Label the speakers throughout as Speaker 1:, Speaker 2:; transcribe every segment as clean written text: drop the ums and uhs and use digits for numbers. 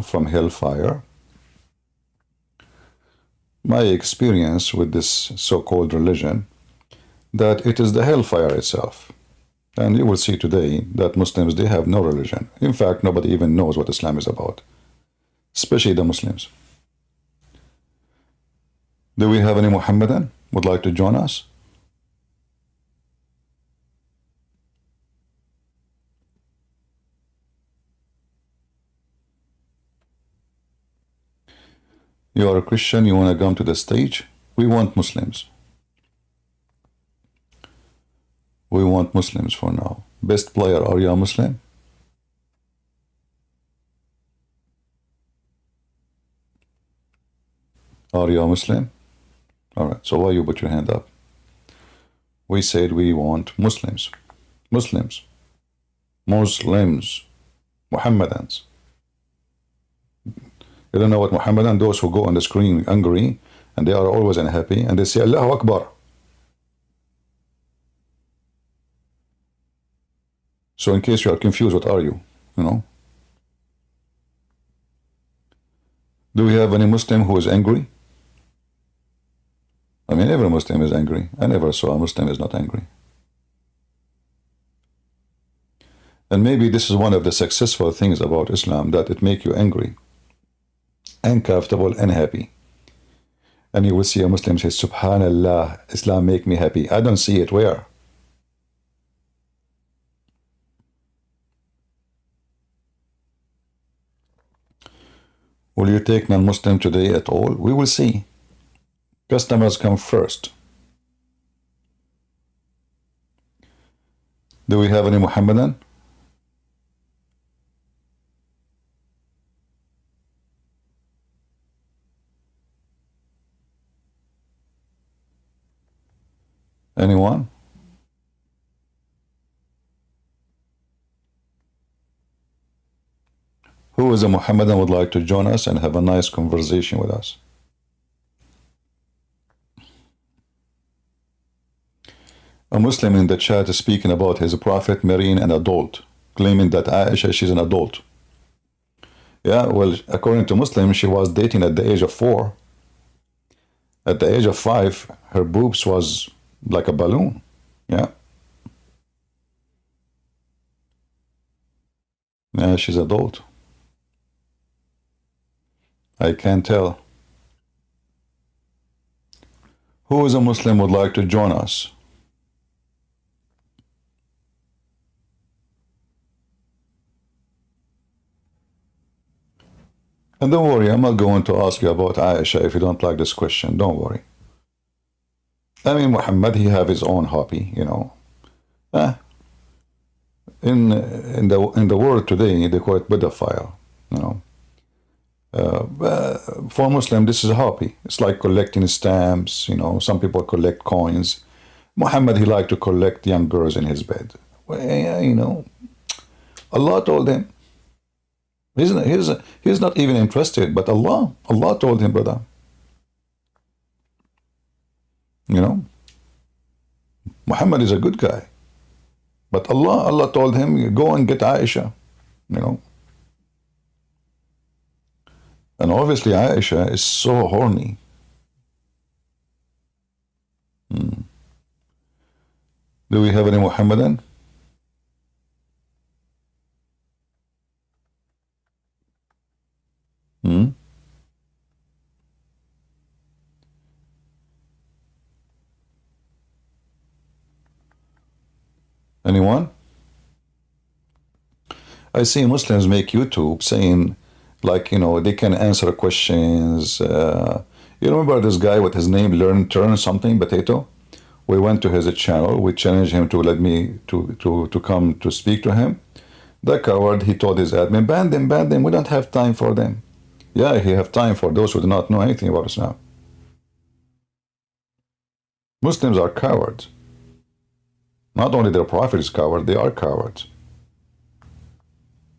Speaker 1: you from hellfire. My experience with this so-called religion, that it is the hellfire itself. And you will see today that Muslims, they have no religion. In fact, nobody even knows what Islam is about, especially the Muslims. Do we have any Muhammadan would like to join us? You are a Christian, you want to come to the stage? We want Muslims. We want Muslims for now. Best player, are you a Muslim? Are you a Muslim? All right, so why you put your hand up? We said we want Muslims. Muslims. Muslims. Muhammadans. You don't know what Muhammadan, those who go on the screen angry, and they are always unhappy, and they say, Allahu Akbar. So in case you are confused, what are you? You know? Do we have any Muslim who is angry? I mean, every Muslim is angry. I never saw a Muslim is not angry. And maybe this is one of the successful things about Islam, that it makes you angry, uncomfortable, and happy. And you will see a Muslim say, Subhanallah, Islam make me happy. I don't see it. Where? Will you take non-Muslim today at all? We will see. Customers come first. Do we have any Muhammadan? Anyone? Who is a Muhammadan would like to join us and have a nice conversation with us? A Muslim in the chat is speaking about his prophet marrying an adult, claiming that Aisha, she's an adult. Yeah, well, according to Muslims, she was dating at the age of 4. At the age of 5, her boobs was like a balloon. Yeah. Yeah, she's adult. I can't tell. Who is a Muslim would like to join us? And don't worry, I'm not going to ask you about Aisha if you don't like this question. Don't worry. I mean, Muhammad, he have his own hobby, you know. In the world today, they call it pedophile, you know. For Muslim, this is a hobby. It's like collecting stamps, you know. Some people collect coins. Muhammad, he liked to collect young girls in his bed. Well, you know, Allah told him. He's not even interested, but Allah told him, brother. You know, Muhammad is a good guy, but Allah told him, go and get Aisha, you know. And obviously Aisha is so horny. Do we have any Muhammadan? Anyone? I see Muslims make YouTube saying, like, you know, they can answer questions. You remember this guy with his name, Turn something, Potato? We went to his channel. We challenged him to let me to come to speak to him. The coward, he told his admin, ban them. We don't have time for them. Yeah, he have time for those who do not know anything about Islam. Muslims are cowards. Not only their prophet is coward, they are cowards.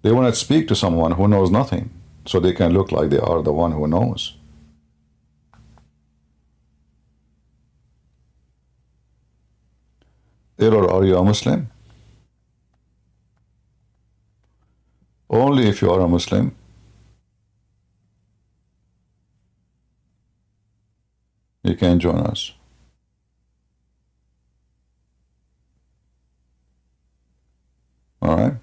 Speaker 1: They want to speak to someone who knows nothing, so they can look like they are the one who knows. Error, are you a Muslim? Only if you are a Muslim. You can join us. All right.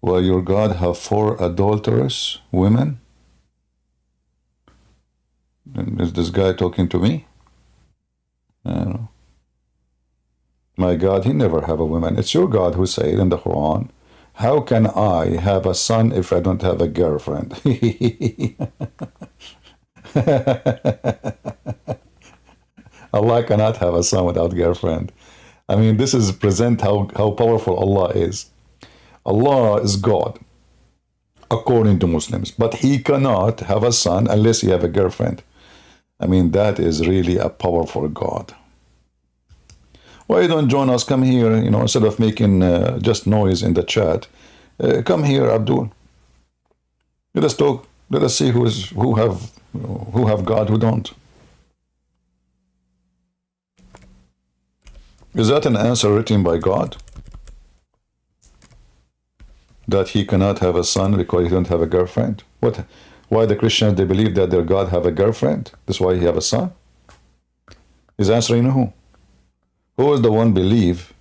Speaker 1: Will your God have 4 adulterous women? Is this guy talking to me? I don't know. My God, he never have a woman. It's your God who said in the Quran, how can I have a son if I don't have a girlfriend? Allah cannot have a son without girlfriend. I mean, this is present how powerful Allah is. Allah is God, according to Muslims, but he cannot have a son unless he have a girlfriend. I mean, that is really a powerful God. Why you don't join us? Come here, instead of making just noise in the chat. Come here, Abdul. Let us talk. Let us see who have God, who don't. Is that an answer written by God? That he cannot have a son because he don't have a girlfriend? What? Why the Christians, they believe that their God have a girlfriend? That's why he have a son? He's answering who? Who is the one believe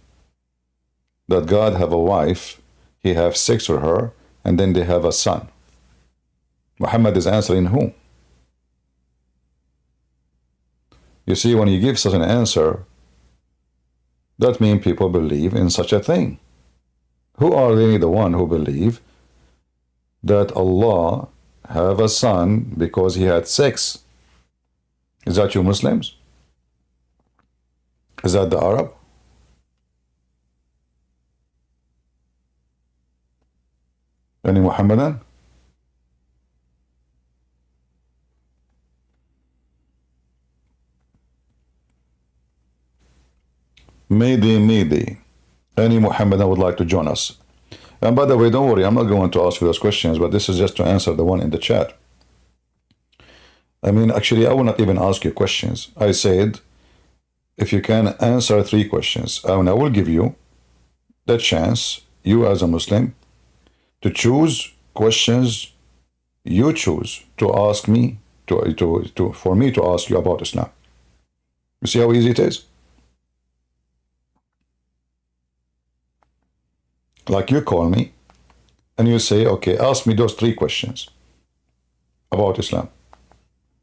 Speaker 1: that God have a wife, he have sex with her, and then they have a son? Muhammad is answering who? You see, when you give such an answer, that means people believe in such a thing. Who are really the one who believe that Allah have a son because he had sex? Is that you Muslims? Is that the Arab? Any Muhammadan? Maybe. Any Muhammadan would like to join us? And by the way, don't worry, I'm not going to ask you those questions, but this is just to answer the one in the chat. I mean, actually, I will not even ask you questions. I said, if you can answer 3 questions, and I will give you the chance, you as a Muslim, to choose questions you choose to ask me, for me to ask you about Islam. You see how easy it is? Like you call me and you say, okay, ask me those 3 questions about Islam.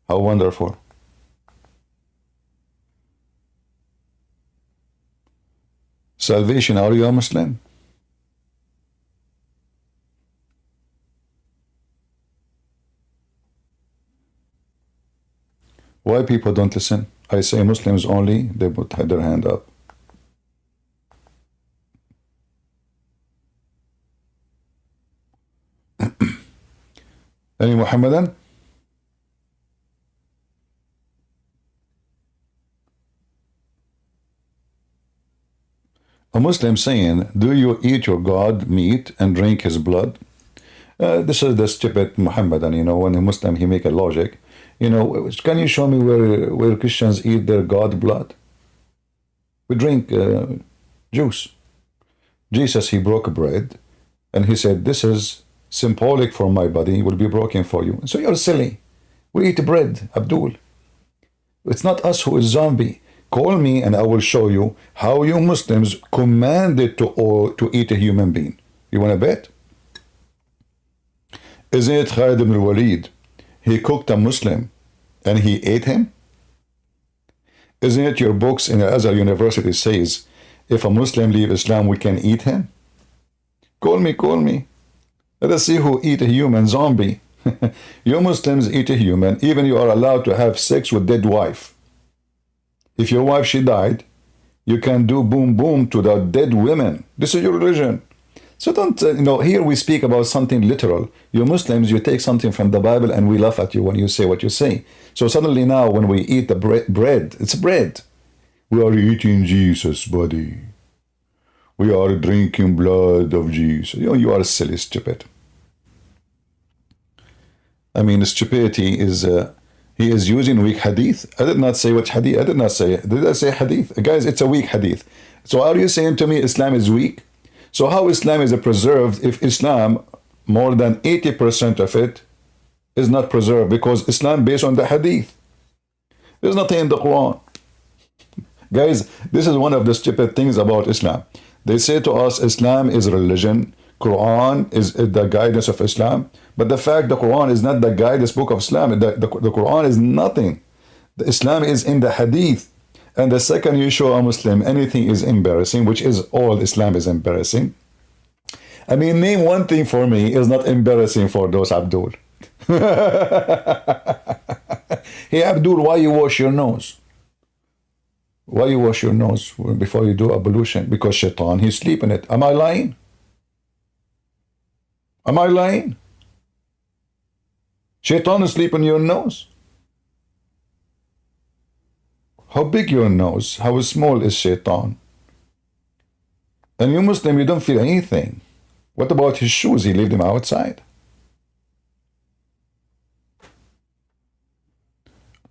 Speaker 1: How wonderful. Salvation, are you a Muslim? Why people don't listen? I say Muslims only, they put their hand up. Any Muhammadan? A Muslim saying, do you eat your God meat and drink his blood? This is the stupid Muhammadan, when a Muslim, he make a logic. Can you show me where Christians eat their God blood? We drink juice. Jesus, he broke bread and he said, this is symbolic for my body, will be broken for you. So you're silly. We eat bread, Abdul. It's not us who is zombie. Call me and I will show you how you Muslims commanded to eat a human being. You want to bet? Isn't it Khalid ibn Walid? He cooked a Muslim and he ate him? Isn't it your books in Al-Azhar University says, if a Muslim leave Islam, we can eat him? Call me. Let us see who eat a human zombie. You Muslims eat a human, even you are allowed to have sex with dead wife. If your wife, she died, you can do boom boom to the dead women. This is your religion. So don't, here we speak about something literal. You Muslims, you take something from the Bible and we laugh at you when you say what you say. So suddenly now when we eat the bread, it's bread. We are eating Jesus' body. We are drinking blood of Jesus. You are silly, stupid. I mean, stupidity is, he is using weak hadith. I did not say what hadith, I did not say, did I say hadith? Guys, it's a weak hadith. So are you saying to me Islam is weak? So how Islam is preserved if Islam, more than 80% of it, is not preserved? Because Islam based on the hadith. There's nothing in the Quran. Guys, this is one of the stupid things about Islam. They say to us, Islam is religion, Quran is the guidance of Islam. But the fact the Quran is not the guidance book of Islam, the Quran is nothing. The Islam is in the hadith. And the second you show a Muslim anything is embarrassing, which is all Islam is embarrassing. I mean, name one thing for me is not embarrassing for those, Abdul. Hey, Abdul, why you wash your nose? Why you wash your nose before you do ablution? Because shaitan, he's sleeping it. Am I lying? Am I lying? Shaitan is sleeping your nose. How big your nose? How small is shaitan? And you Muslim, you don't feel anything. What about his shoes? He left them outside.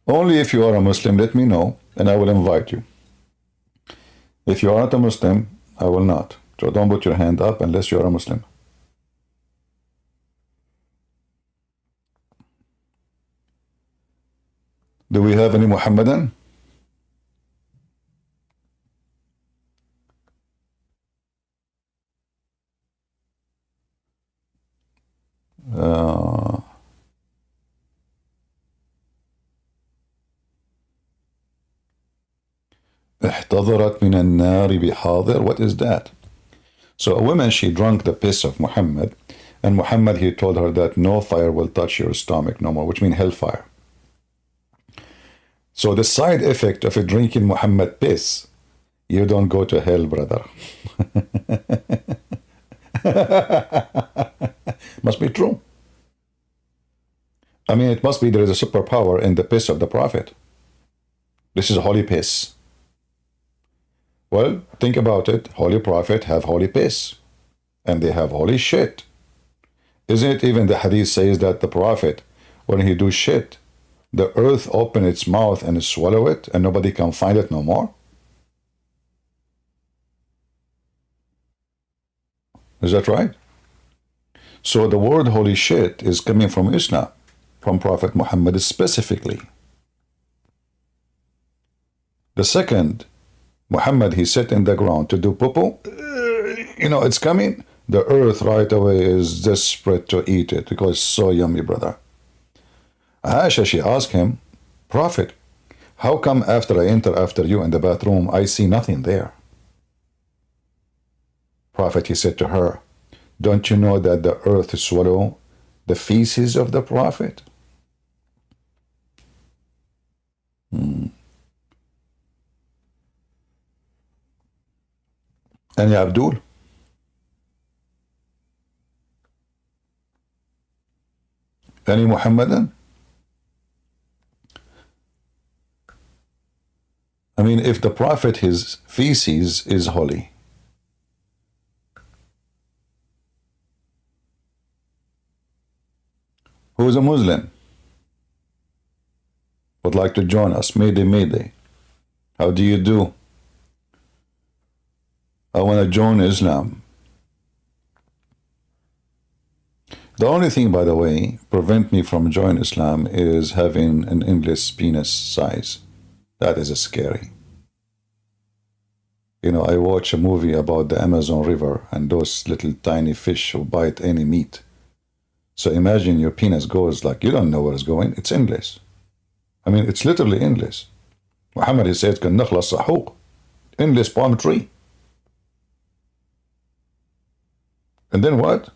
Speaker 1: Only if you are a Muslim, let me know, and I will invite you. If you are not a Muslim, I will not. So don't put your hand up unless you are a Muslim. Do we have any Muhammadan? احتضرت من النار بحاضر. What is that? So a woman, she drank the piss of Muhammad, and Muhammad, he told her that no fire will touch your stomach no more, which means hellfire. So the side effect of drinking Muhammad piss, you don't go to hell, brother. Must be true. I mean, it must be there is a superpower in the piss of the Prophet. This is holy piss. Well, think about it. Holy Prophet have holy piss. And they have holy shit. Isn't it even the hadith says that the Prophet, when he do shit, the earth open its mouth and swallow it, and nobody can find it no more? Is that right? So the word holy shit is coming from Islam, from Prophet Muhammad specifically. The second, Muhammad, he sat in the ground to do poo-poo. You know, it's coming. The earth right away is desperate to eat it because it's so yummy, brother. Aisha, she asked him, Prophet, how come after I enter after you in the bathroom, I see nothing there? Prophet, he said to her, don't you know that the earth swallow the feces of the Prophet? And ya Abdul? Any Muhammadan? I mean, if the Prophet, his feces is holy, who is a Muslim, would like to join us, Mayday, Mayday. How do you do? I want to join Islam. The only thing, by the way, prevent me from joining Islam is having an endless penis size. That is scary. You know, I watch a movie about the Amazon River and those little tiny fish who bite any meat. So imagine your penis goes like, you don't know where it's going. It's endless. I mean, it's literally endless. Muhammad, he said, كَالنَّخْلَ الصَّحُوق, endless palm tree. And then what?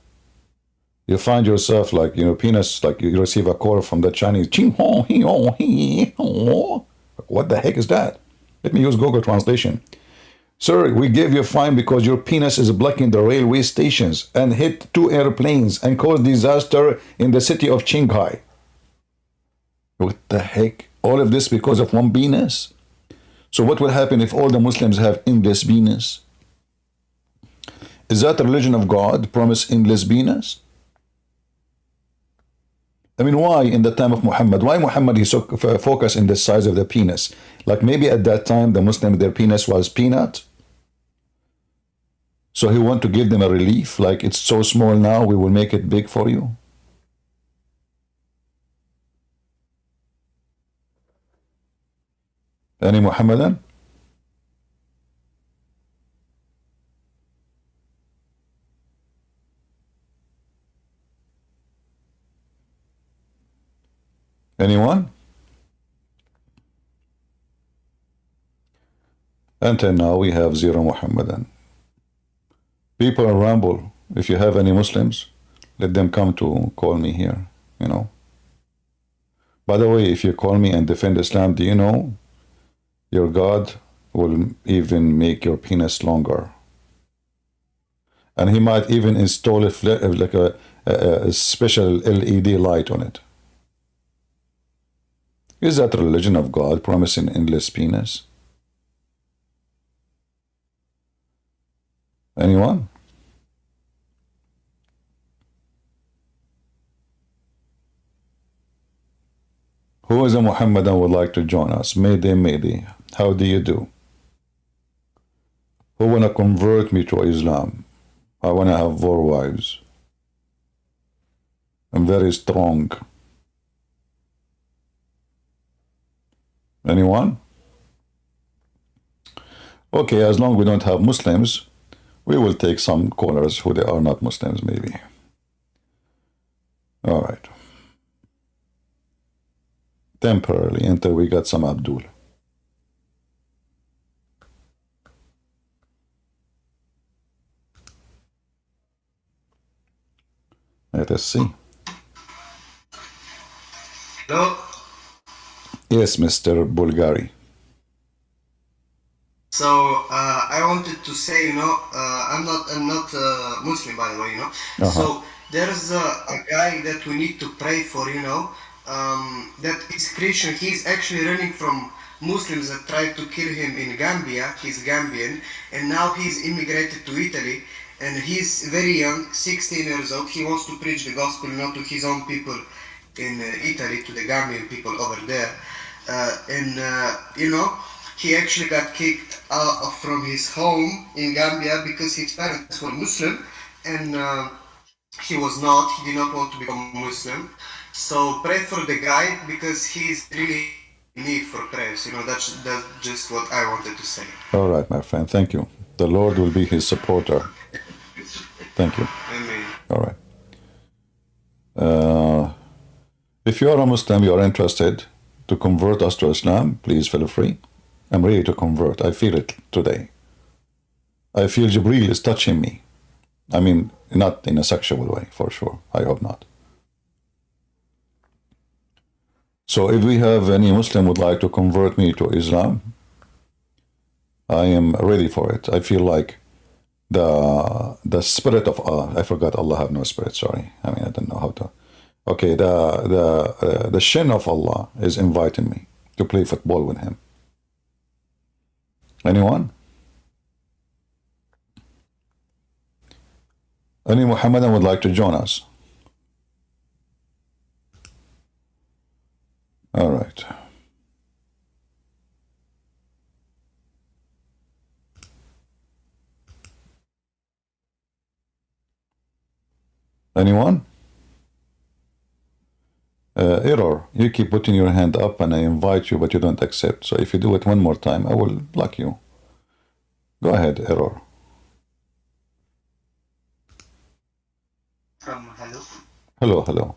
Speaker 1: You find yourself like, you know, penis, like you receive a call from the Chinese. What the heck is that? Let me use Google Translation. Sir, we gave you a fine because your penis is blocking the railway stations and hit 2 airplanes and caused disaster in the city of Shanghai. What the heck? All of this because of one penis? So what will happen if all the Muslims have endless penis? Is that the religion of God, promise endless penis? I mean, why in the time of Muhammad? Why Muhammad, he so focused in the size of the penis? Like maybe at that time, the Muslim, their penis was peanut. So he want to give them a relief, like it's so small now, we will make it big for you. Any Muhammadan? Anyone? Until now, we have zero Muhammadan. People in Ramble, if you have any Muslims, let them come to call me here, you know. By the way, if you call me and defend Islam, do you know your God will even make your penis longer? And he might even install like a special LED light on it. Is that a religion of God promising endless penis? Anyone? Who is a Muhammadan would like to join us? Mayday. How do you do? Who wanna convert me to Islam? I wanna have 4 wives. I'm very strong. Anyone? Okay, as long as we don't have Muslims, we will take some callers who they are not Muslims, maybe. All right. Temporarily until we got some Abdul. Let us see.
Speaker 2: Hello.
Speaker 1: Yes, Mr. Bulgari.
Speaker 2: So I wanted to say, I'm not Muslim, by the way, So there's a guy that we need to pray for, that is Christian. He's actually running from Muslims that tried to kill him in Gambia. He's Gambian, and now he's immigrated to Italy. And he's very young, 16 years old. He wants to preach the gospel, to his own people in Italy, to the Gambian people over there. He actually got kicked out from his home in Gambia because his parents were Muslim, and he was not. He did not want to become Muslim. So pray for the guy because he's really in need for prayers. That's just what I wanted to say.
Speaker 1: All right, my friend. Thank you. The Lord will be his supporter. Thank you.
Speaker 2: Amen.
Speaker 1: All right. If you are a Muslim, you are interested to convert us to Islam, please feel free. I'm ready to convert. I feel it today. I feel Jibreel is touching me. I mean, not in a sexual way, for sure. I hope not. So if we have any Muslim would like to convert me to Islam, I am ready for it. I feel like the spirit of I forgot Allah have no spirit, sorry. I mean, I don't know how to. Okay, the shin of Allah is inviting me to play football with him. Anyone? Any Muhammadan would like to join us? All right. Anyone? Error. You keep putting your hand up and I invite you, but you don't accept. So if you do it one more time, I will block you. Go ahead, Error.
Speaker 3: Hello.
Speaker 1: Hello.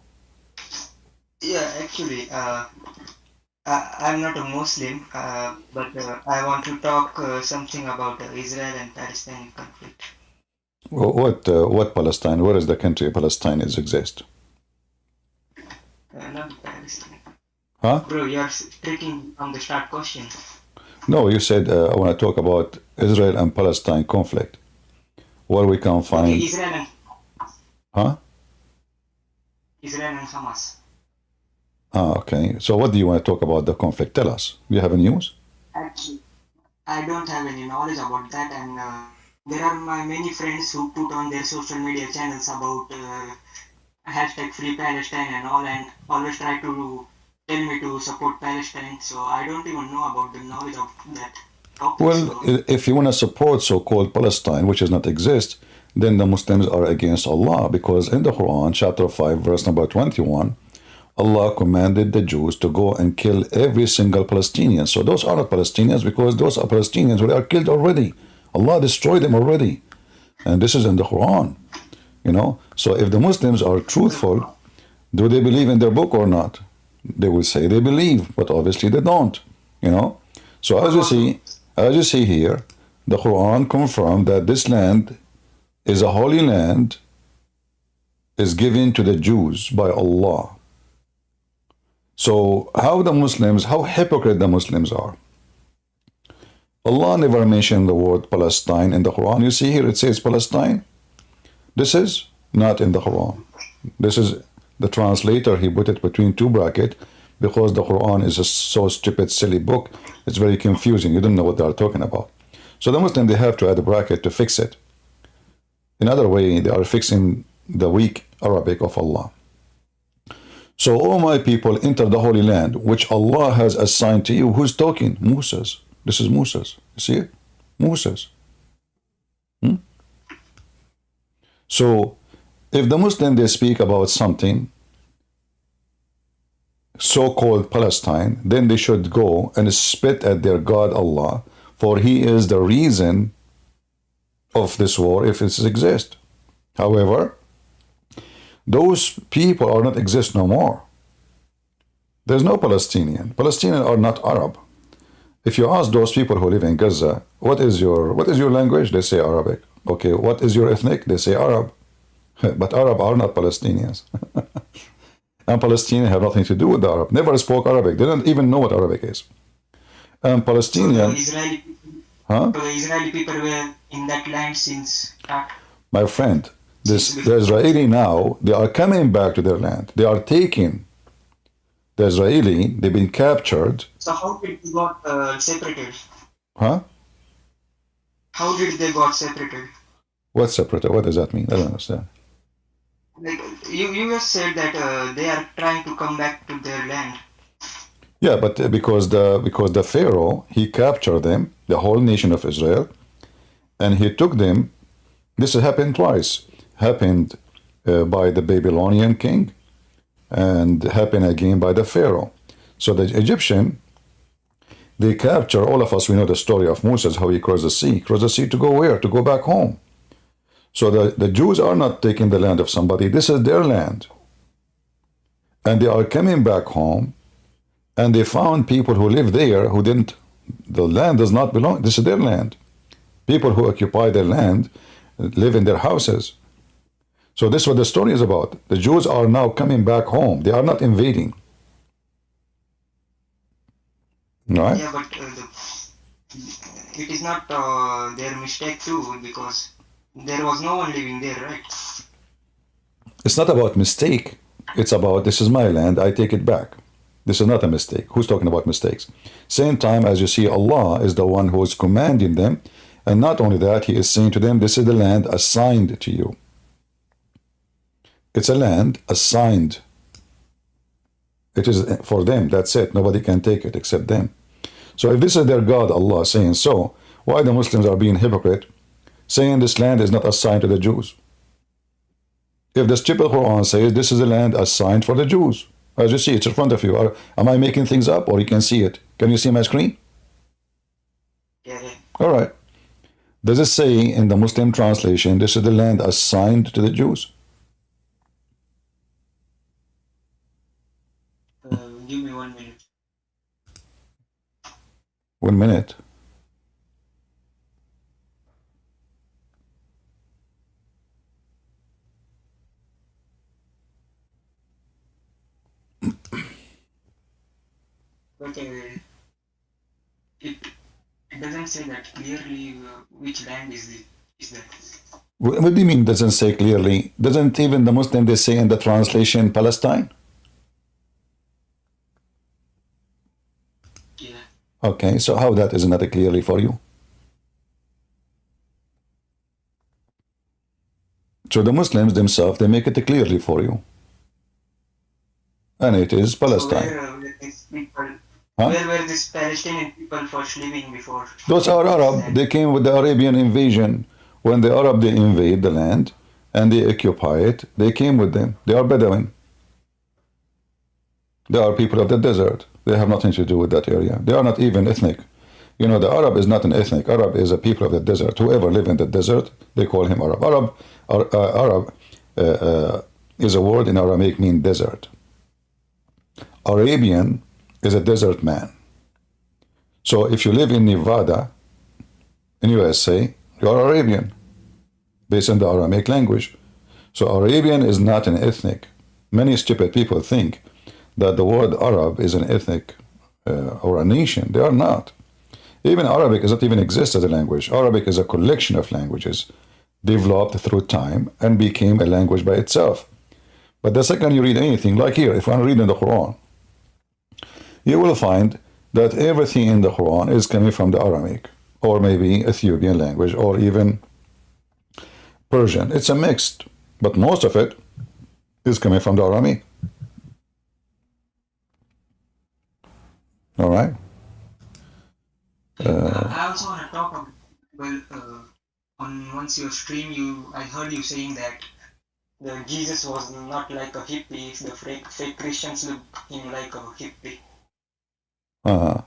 Speaker 3: Yeah, actually, I'm not a Muslim, but I want to talk something about the Israel and Palestine conflict.
Speaker 1: What Palestine? Where is the country Palestine exist?
Speaker 3: Not Palestine.
Speaker 1: Huh?
Speaker 3: Bro, you're taking from the start question.
Speaker 1: No, you said I want to talk about Israel and Palestine conflict. Where we can find.
Speaker 3: Okay, Israel and.
Speaker 1: Huh?
Speaker 3: Israel and Hamas.
Speaker 1: Okay. So what do you want to talk about the conflict? Tell us. Do you have any news?
Speaker 3: Actually, I don't have any knowledge about that, and there are my many friends who put on their social media channels about hashtag Free Palestine and all, and always try to tell me to support Palestine. So I don't even know about the knowledge of that. topic.
Speaker 1: Well,
Speaker 3: So
Speaker 1: if you want to support so-called Palestine, which does not exist, then the Muslims are against Allah because in the Quran, chapter 5, verse number 21, Allah commanded the Jews to go and kill every single Palestinian. So those are not Palestinians because those are Palestinians who are killed already. Allah destroyed them already. And this is in the Quran. So if the Muslims are truthful, do they believe in their book or not? They will say they believe, but obviously they don't. So as you see here, the Quran confirmed that this land is a holy land, is given to the Jews by Allah. So how hypocrite the Muslims are. Allah never mentioned the word Palestine in the Quran. You see here it says Palestine. This is not in the Quran. This is the translator, he put it between two brackets because the Quran is a so stupid, silly book. It's very confusing. You don't know what they are talking about. So the Muslim, they have to add a bracket to fix it. In other way, they are fixing the weak Arabic of Allah. So, all my people, enter the Holy Land, which Allah has assigned to you. Who's talking? Moses. This is Moses. You see it? Moses. So, if the Muslim, they speak about something, so-called Palestine, then they should go and spit at their God Allah, for He is the reason of this war if it exists. However, those people are not exist no more. There's no Palestinian. Palestinians are not Arab. If you ask those people who live in Gaza, what is your language? They say Arabic. Okay, what is your ethnic? They say Arab. But Arab are not Palestinians. And Palestinians have nothing to do with the Arab. Never spoke Arabic. They don't even know what Arabic is. And Palestinian...
Speaker 3: the Israeli people were in that land since...
Speaker 1: My friend, the Israeli now, they are coming back to their land. They are taking the Israeli, they've been captured.
Speaker 3: So how did they got separated?
Speaker 1: Huh?
Speaker 3: How did they got separated?
Speaker 1: What separated? What does that mean? I don't understand.
Speaker 3: Like you just said that they are trying to come back to their land.
Speaker 1: Yeah, but because the Pharaoh, he captured them, the whole nation of Israel, and he took them. This happened twice. Happened by the Babylonian king, and happened again by the Pharaoh. So the Egyptian, they capture all of us. We know the story of Moses, how he crossed the sea. Crossed the sea to go where? To go back home. So the Jews are not taking the land of somebody. This is their land. And they are coming back home, and they found people who live there who didn't, the land does not belong, this is their land. People who occupy their land live in their houses. So this is what the story is about. The Jews are now coming back home. They are not invading. Right?
Speaker 3: Yeah, but it is not their mistake too, because there was no one living there, right?
Speaker 1: It's not about mistake. It's about, this is my land, I take it back. This is not a mistake. Who's talking about mistakes? Same time as you see, Allah is the one who is commanding them. And not only that, He is saying to them, this is the land assigned to you. It's a land assigned. It is for them. That's it. Nobody can take it except them. So if this is their God, Allah, saying so, why the Muslims are being hypocrite, saying this land is not assigned to the Jews? If the stupid Quran says this is a land assigned for the Jews, as you see, it's in front of you. Am I making things up, or you can see it? Can you see my screen?
Speaker 3: Yeah.
Speaker 1: All right. Does it say in the Muslim translation, this is the land assigned to the Jews?
Speaker 3: Give me 1 minute.
Speaker 1: 1 minute.
Speaker 3: But it doesn't say that clearly which land is that.
Speaker 1: What do you mean doesn't say clearly? Doesn't even the Muslim, they say in the translation Palestine?
Speaker 3: Yeah.
Speaker 1: Okay, so how that is not clearly for you? So the Muslims themselves, they make it clearly for you. And it is Palestine.
Speaker 3: So
Speaker 1: Huh?
Speaker 3: Where were these Palestinian people first living before?
Speaker 1: Those are Arab. They came with the Arabian invasion. When the Arab, they invade the land and they occupy it, they came with them. They are Bedouin. They are people of the desert. They have nothing to do with that area. They are not even ethnic. You know, the Arab is not an ethnic. Arab is a people of the desert. Whoever live in the desert, they call him Arab. Arab is a word in Aramaic mean desert. Arabian is a desert man. So if you live in Nevada, in USA, you are Arabian, based on the Aramaic language. So Arabian is not an ethnic. Many stupid people think that the word Arab is an ethnic or a nation. They are not. Even Arabic does not even exist as a language. Arabic is a collection of languages developed through time and became a language by itself. But the second you read anything, like here, if I'm reading the Quran, you will find that everything in the Quran is coming from the Aramaic, or maybe Ethiopian language, or even Persian. It's a mixed, but most of it is coming from the Aramaic. All right?
Speaker 3: I also want to talk about, on once your stream, I heard you saying that the Jesus was not like a hippie. The fake Christians look him like a hippie.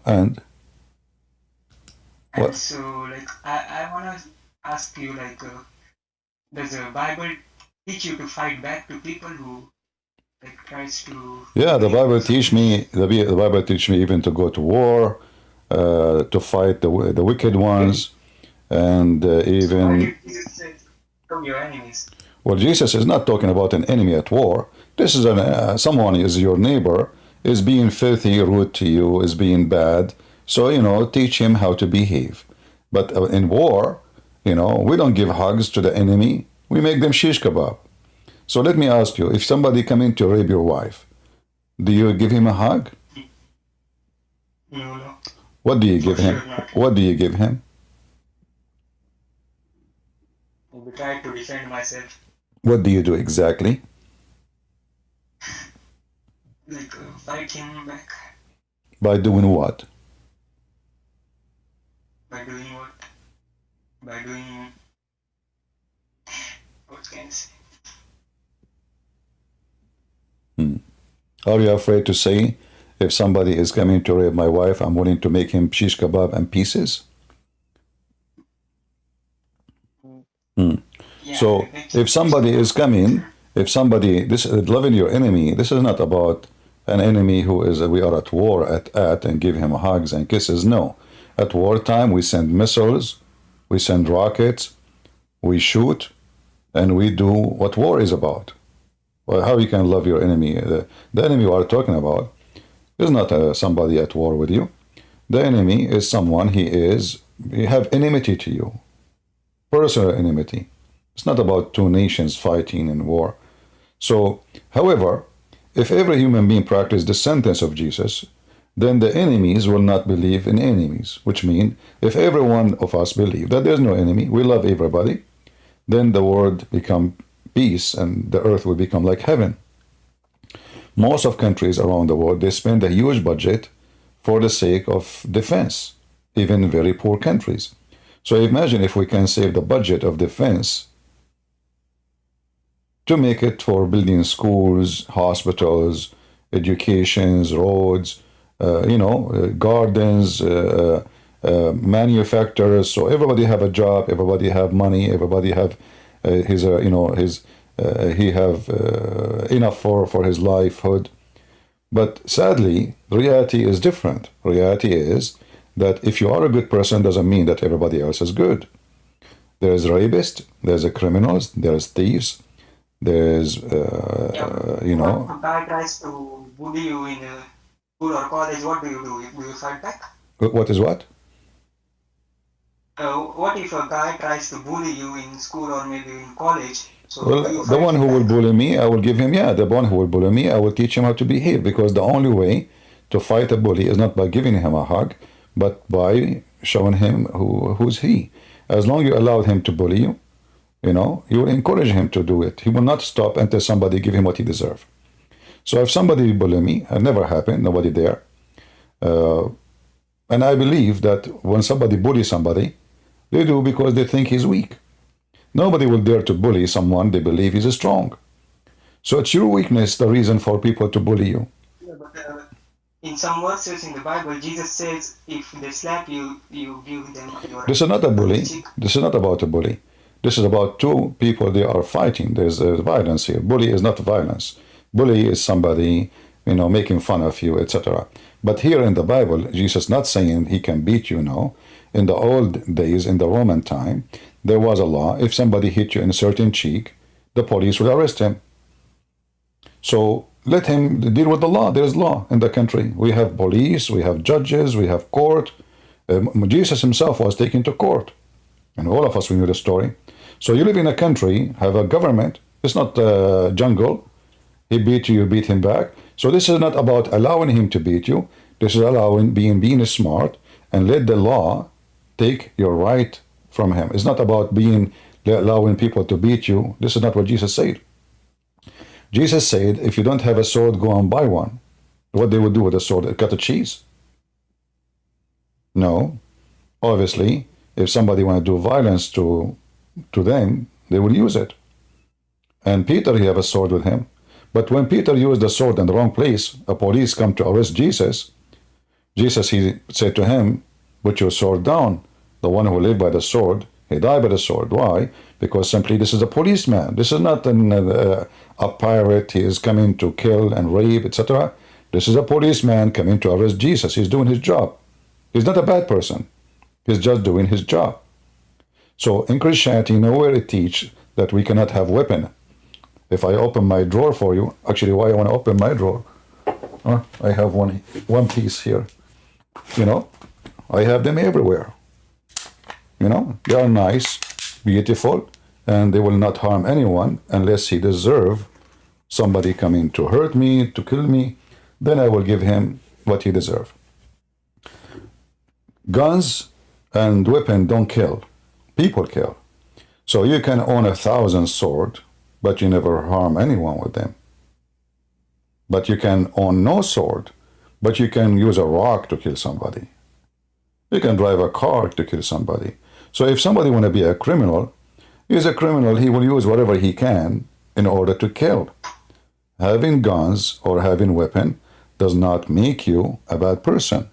Speaker 1: And
Speaker 3: And so, like, I want to ask you, like, does the Bible teach you to fight back to people who, like, tries to...
Speaker 1: yeah, the Bible teach me. The Bible teach me even to go to war, to fight the wicked ones, and
Speaker 3: Why
Speaker 1: even.
Speaker 3: did Jesus say, from your enemies?
Speaker 1: Well, Jesus is not talking about an enemy at war. This is someone is your neighbor, is being filthy, rude to you, is being bad. So, you know, teach him how to behave. But in war, you know, we don't give hugs to the enemy. We make them shish kebab. So let me ask you, if somebody come in to rape your wife, do you give him a hug?
Speaker 3: No.
Speaker 1: What do you give
Speaker 3: For
Speaker 1: him?
Speaker 3: sure not.
Speaker 1: What do you give him?
Speaker 3: I try to defend myself.
Speaker 1: What do you do exactly?
Speaker 3: Like, fight him back.
Speaker 1: By doing what?
Speaker 3: By doing what? By doing... What can I say?
Speaker 1: Are you afraid to say, if somebody is coming to rape my wife, I'm willing to make him shish kebab and pieces?
Speaker 3: Yeah,
Speaker 1: So if somebody is coming, loving your enemy, this is not about an enemy who is, we are at war at and give him hugs and kisses. No. At wartime, we send missiles, we send rockets, we shoot, and we do what war is about. Well, how you can love your enemy? The enemy we are talking about is not somebody at war with you. The enemy is someone he have enmity to you, personal enmity. It's not about two nations fighting in war. So, however, if every human being practiced the sentence of Jesus, then the enemies will not believe in enemies, which means if every one of us believe that there's no enemy, we love everybody, then the world become peace and the earth will become like heaven. Most of countries around the world, they spend a huge budget for the sake of defense, even very poor countries. So imagine if we can save the budget of defense to make it for building schools, hospitals, educations, roads, gardens, manufacturers. So everybody have a job, everybody have money, everybody have he have enough for his livelihood. But sadly, reality is different. Reality is that if you are a good person, doesn't mean that everybody else is good. There's rapists, there's criminals, there's thieves, there's
Speaker 3: If a guy tries to bully you in school or college, what do you do? Do you fight back?
Speaker 1: What is what?
Speaker 3: What if a guy tries to bully you in school or maybe in college? So
Speaker 1: Well,
Speaker 3: do you
Speaker 1: the
Speaker 3: fight
Speaker 1: one who
Speaker 3: back?
Speaker 1: will bully me, I will give him, the one who will bully me, I will teach him how to behave, because the only way to fight a bully is not by giving him a hug, but by showing him who's he. As long as you allow him to bully you, you will encourage him to do it. He will not stop until somebody give him what he deserves. So if somebody bully me, it never happened, nobody there, And I believe that when somebody bullies somebody, they do because they think he's weak. Nobody will dare to bully someone they believe is strong. So it's your weakness the reason for people to bully you.
Speaker 3: Yeah, but in some verses in the Bible, Jesus says, if they slap you, you give them your
Speaker 1: This is not a bully.
Speaker 3: cheek.
Speaker 1: This is not about a bully. This is about two people, they are fighting. There's violence here. Bully is not violence. Bully is somebody, making fun of you, etc. But here in the Bible, Jesus not saying he can beat you, no. In the old days, in the Roman time, there was a law. If somebody hit you in a certain cheek, the police would arrest him. So let him deal with the law. There is law in the country. We have police, we have judges, we have court. Jesus himself was taken to court. And all of us, we know the story. So you live in a country, have a government. It's not a jungle. He beat you, you beat him back. So this is not about allowing him to beat you. This is allowing being smart and let the law take your right from him. It's not about allowing people to beat you. This is not what Jesus said. Jesus said, if you don't have a sword, go and buy one. What they would do with a sword? Cut a cheese? No. Obviously, if somebody want to do violence to them, they will use it. And Peter, he have a sword with him. But when Peter used the sword in the wrong place, a police come to arrest Jesus. Jesus, he said to him, put your sword down. The one who lived by the sword, he died by the sword. Why? Because simply this is a policeman. This is not a pirate. He is coming to kill and rape, etc. This is a policeman coming to arrest Jesus. He's doing his job. He's not a bad person. He's just doing his job. So in Christianity, nowhere it teaches that we cannot have weapon. If I open my drawer for you, actually, why I want to open my drawer? I have one piece here. I have them everywhere. They are nice, beautiful, and they will not harm anyone unless he deserve somebody coming to hurt me, to kill me. Then I will give him what he deserve. Guns and weapon don't kill. People kill. So you can own 1,000 swords, but you never harm anyone with them. But you can own no sword, but you can use a rock to kill somebody. You can drive a car to kill somebody. So if somebody want to be a criminal, he's a criminal. He will use whatever he can in order to kill. Having guns or having weapon does not make you a bad person.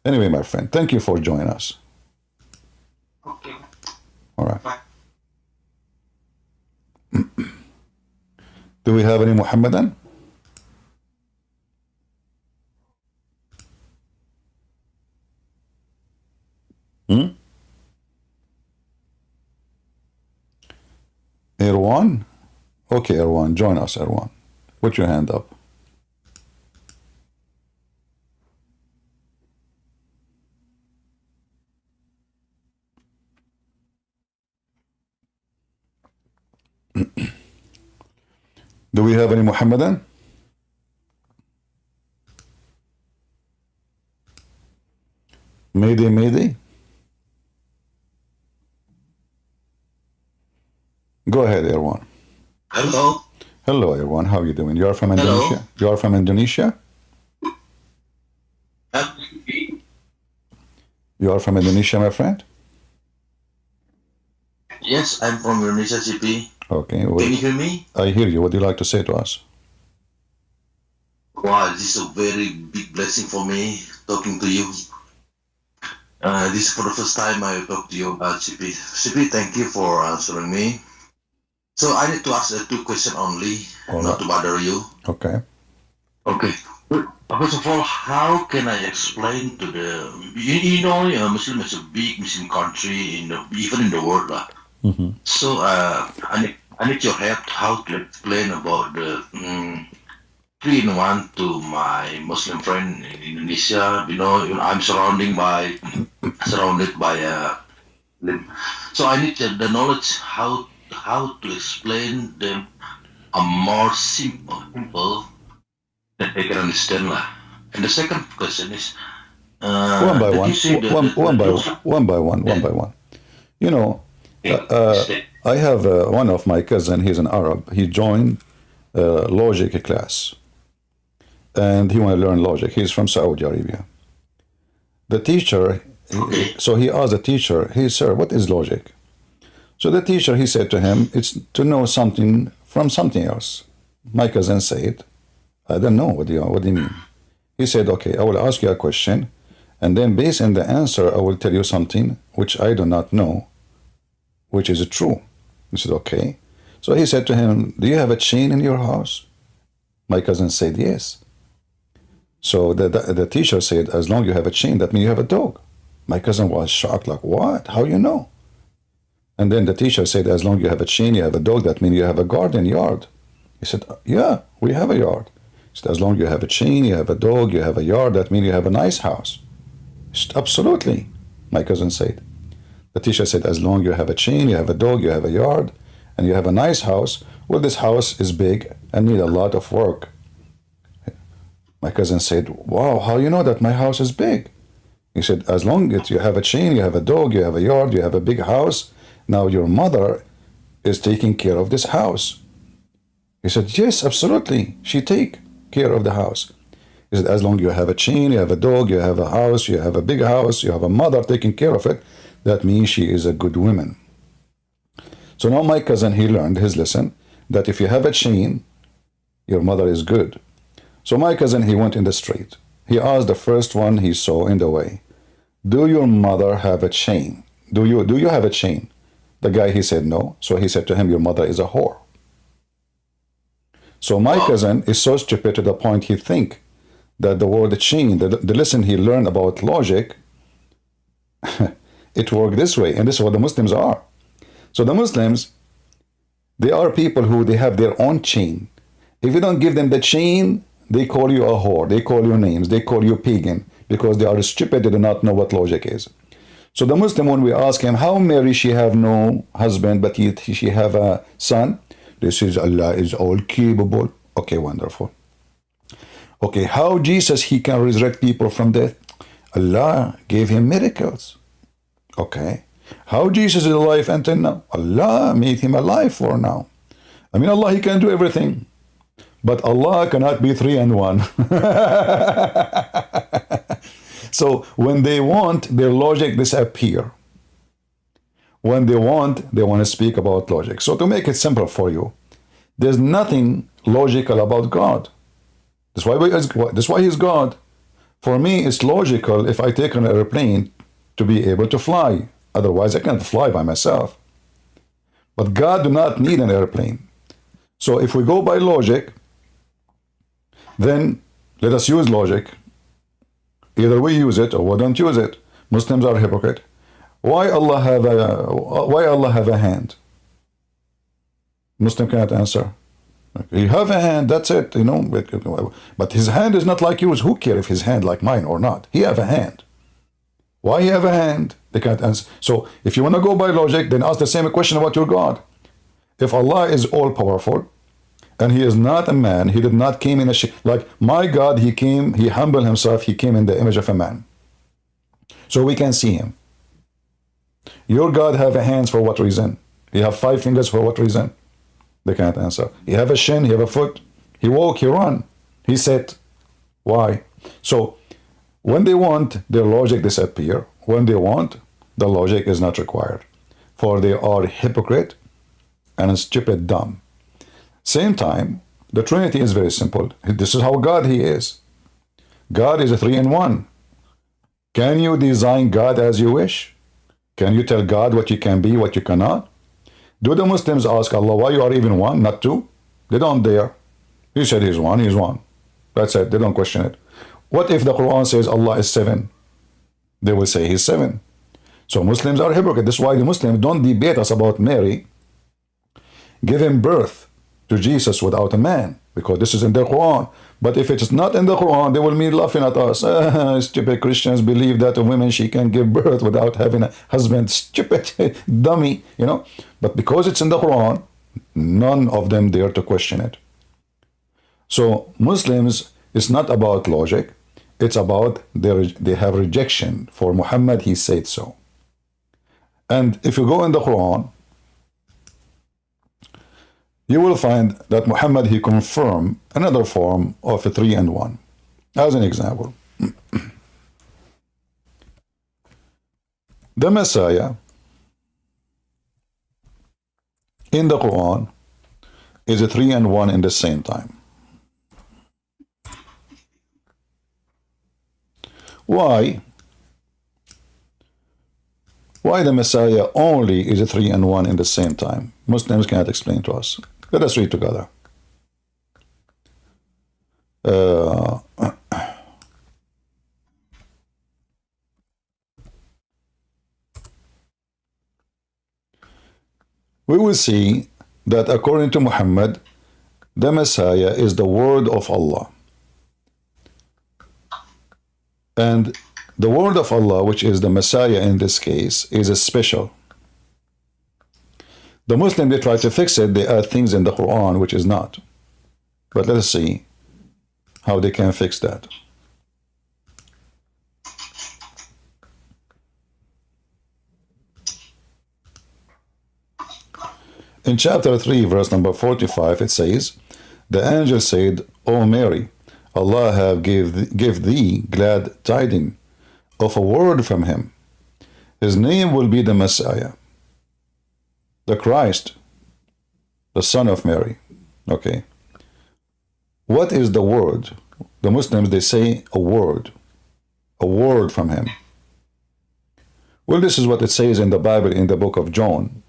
Speaker 1: Anyway, my friend, thank you for joining us.
Speaker 3: Okay.
Speaker 1: All right.
Speaker 3: Bye.
Speaker 1: Do we have any Muhammadan? Erwan? Okay, Erwan, join us, Erwan. Put your hand up. Do we have any Muhammadan? Mayday, Mayday? Go ahead, Erwan.
Speaker 4: Hello.
Speaker 1: Hello, Erwan. How are you doing? You are from
Speaker 4: Hello.
Speaker 1: Indonesia? You are from Indonesia? You are from Indonesia, my friend?
Speaker 4: Yes, I'm from Indonesia, CP.
Speaker 1: Okay.
Speaker 4: Can you hear me?
Speaker 1: I hear you. What do you like to say to us?
Speaker 4: Wow, this is a very big blessing for me talking to you. This is for the first time I talk to you about CP. CP, thank you for answering me. So I need to ask 2 questions only,
Speaker 1: All
Speaker 4: not
Speaker 1: right.
Speaker 4: to bother you.
Speaker 1: Okay.
Speaker 4: Okay. First of all, how can I explain to the Muslim is a big Muslim country even in the world lah.
Speaker 1: Mm-hmm.
Speaker 4: So I need your help how to explain about the 3-in-1 to my Muslim friend in Indonesia. I'm surrounded by so I need the knowledge how to explain them a more simple that they can understand lah. And the second question is
Speaker 1: One by
Speaker 4: did
Speaker 1: one.
Speaker 4: you say that
Speaker 1: One by one. You know, I have one of my cousin. He's an Arab. He joined logic class, and he want to learn logic. He's from Saudi Arabia. The teacher, so he asked the teacher, "Hey, sir, what is logic?" So the teacher, he said to him, "It's to know something from something else." My cousin said, "I don't know. What do you mean?" He said, "Okay, I will ask you a question, and then based on the answer, I will tell you something which I do not know, which is true." He said, "Okay." So he said to him, "Do you have a chain in your house?" My cousin said, "Yes." So the teacher said, "As long as you have a chain, that means you have a dog." My cousin was shocked, like, "What? How you know?" And then the teacher said, "As long as you have a chain, you have a dog, that means you have a garden yard." He said, "Yeah, we have a yard." He said, "As long as you have a chain, you have a dog, you have a yard, that means you have a nice house." He said, "Absolutely," my cousin said. The teacher said, "As long as you have a chain, you have a dog, you have a yard, and you have a nice house, well, this house is big and need a lot of work." My cousin said, "Wow, how you know that my house is big?" He said, "As long as you have a chain, you have a dog, you have a yard, you have a big house, now your mother is taking care of this house." He said, "Yes, absolutely. She take care of the house." He said, "As long as you have a chain, you have a dog, you have a house, you have a big house, you have a mother taking care of it, that means she is a good woman." So now my cousin, he learned his lesson that if you have a chain, your mother is good. So my cousin, he went in the street. He asked the first one he saw in the way, "Do your mother have a chain? Do you have a chain?" The guy, he said no. So he said to him, "Your mother is a whore." So my cousin is so stupid to the point he think that the word chain, the lesson he learned about logic, it worked this way. And this is what the Muslims are. So the Muslims, they are people who they have their own chain. If you don't give them the chain, they call you a whore. They call you names. They call you pagan because they are stupid. They do not know what logic is. So the Muslim, when we ask him, "How Mary she have no husband, but she have a son?" This is Allah is all capable. Okay, wonderful. Okay, how Jesus he can resurrect people from death? Allah gave him miracles. Okay. How Jesus is alive until now? Allah made him alive for now. I mean, Allah, he can do everything. But Allah cannot be three and one. So when they want, their logic disappear. When they want to speak about logic. So to make it simple for you, there's nothing logical about God. That's why he's God. For me, it's logical if I take an airplane to be able to fly. Otherwise, I can't fly by myself. But God do not need an airplane. So if we go by logic, then let us use logic. Either we use it or we don't use it. Muslims are hypocrite. Why Allah have a hand? Muslim cannot answer. He have a hand, that's it, you know. But his hand is not like yours. Who cares if his hand like mine or not? He have a hand. Why he have a hand? They can't answer. So if you want to go by logic, then ask the same question about your God. If Allah is all powerful, and he is not a man, he did not came in a shape. Like my God, he humbled himself, he came in the image of a man. So we can see him. Your God have a hands for what reason? He have 5 fingers for what reason? They can't answer. He have a shin, he have a foot. He walk, he run. He sit. Why? So when they want, their logic disappear. When they want, the logic is not required. For they are hypocrite and stupid dumb. Same time, the Trinity is very simple. This is how God he is. God is a 3 in 1. Can you design God as you wish? Can you tell God what you can be, what you cannot? Do the Muslims ask Allah, why you are even 1, not 2? They don't dare. He said he's 1, he's 1. That's it. They don't question it. What if the Quran says Allah is 7? They will say he's 7. So Muslims are hypocrite. That's why the Muslims don't debate us about Mary giving birth to Jesus without a man, because this is in the Quran. But if it's not in the Quran, they will be laughing at us. Stupid Christians believe that a woman, she can give birth without having a husband. Stupid dummy, you know. But because it's in the Quran, none of them dare to question it. So Muslims, it's not about logic. It's about they have rejection for Muhammad. He said so. And if you go in the Quran, you will find that Muhammad, he confirmed another form of a 3 and 1. As an example, the Messiah in the Quran is a 3 and 1 in the same time. Why? Why the Messiah only is a 3 and 1 in the same time? Muslims cannot explain to us. Let us read together. We will see that according to Muhammad, the Messiah is the word of Allah. And the word of Allah, which is the Messiah in this case, is a special. The Muslim, they try to fix it, they add things in the Quran which is not. But let us see how they can fix that. In chapter 3, verse number 45, it says, the angel said, O Mary, Allah have give thee glad tidings of a word from him. His name will be the Messiah, the Christ, the Son of Mary. Okay. What is the word? The Muslims, they say a word from him. Well, this is what it says in the Bible in the book of John,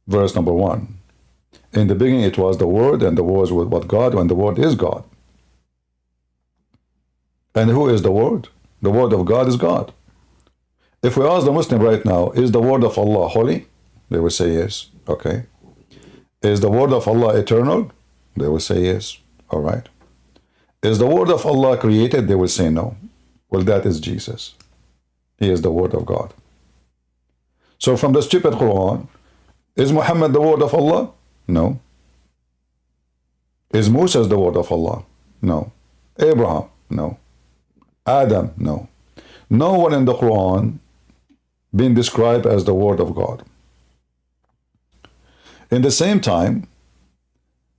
Speaker 1: verse number 1. In the beginning it was the Word, and the Word was with God, and the Word is God. And who is the Word? The Word of God is God. If we ask the Muslim right now, is the Word of Allah holy? They will say yes. Okay. Is the Word of Allah eternal? They will say yes. All right. Is the Word of Allah created? They will say no. Well, that is Jesus. He is the Word of God. So from the stupid Quran, is Muhammad the word of Allah? No. Is Moses the word of Allah? No. Abraham? No. Adam? No. No one in the Quran been described as the word of God. In the same time,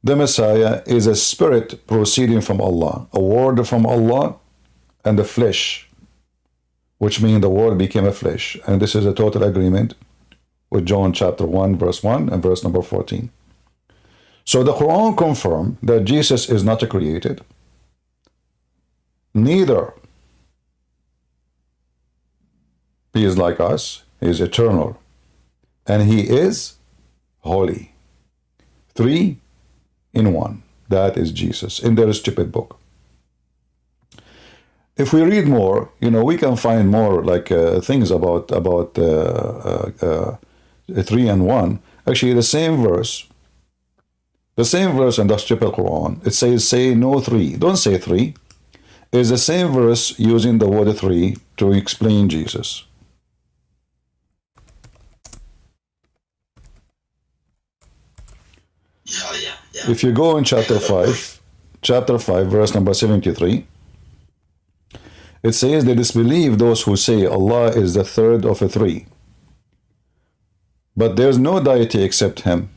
Speaker 1: the Messiah is a spirit proceeding from Allah, a word from Allah, and the flesh, which means the word became a flesh. And this is a total agreement with John chapter 1, verse 1 and verse number 14. So the Quran confirmed that Jesus is not created, neither he is like us, he is eternal, and he is holy. 3 in 1. That is Jesus in their stupid book. If we read more, we can find more like things about 3 and 1. Actually, the same verse in the stupid Quran, it says, say no 3. Don't say 3. It's the same verse using the word 3 to explain Jesus.
Speaker 4: Yeah.
Speaker 1: If you go in chapter 5, verse number 73, it says they disbelieve those who say Allah is the third of a 3. But there's no deity except him.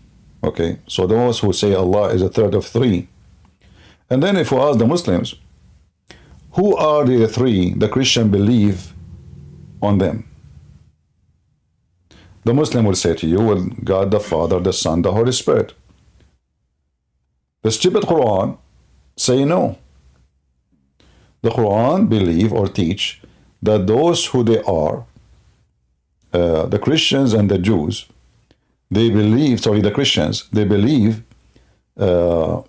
Speaker 1: Okay, so those who say Allah is a third of 3. And then if we ask the Muslims, who are the 3 the Christian believe on them? The Muslim will say to you, well, God the Father, the Son, the Holy Spirit. The stupid Quran say no. The Quran believe or teach that those who they are, the Christians and the Jews, they believe, the Christians, they believe that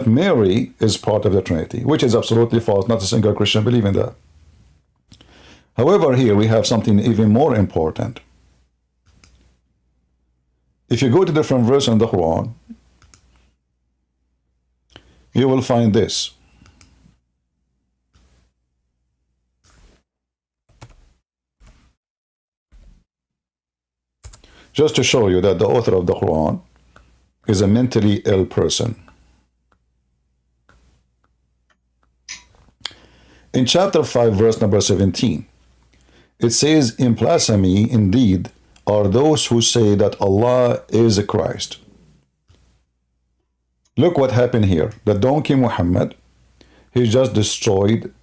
Speaker 1: Mary is part of the Trinity, which is absolutely false. Not a single Christian believe in that. However, here we have something even more important. If you go to different verses in the Quran, you will find this. Just to show you that the author of the Quran is a mentally ill person. In chapter 5, verse number 17, it says, in blasphemy indeed are those who say that Allah is a Christ. Look what happened here. The donkey Muhammad, he just destroyed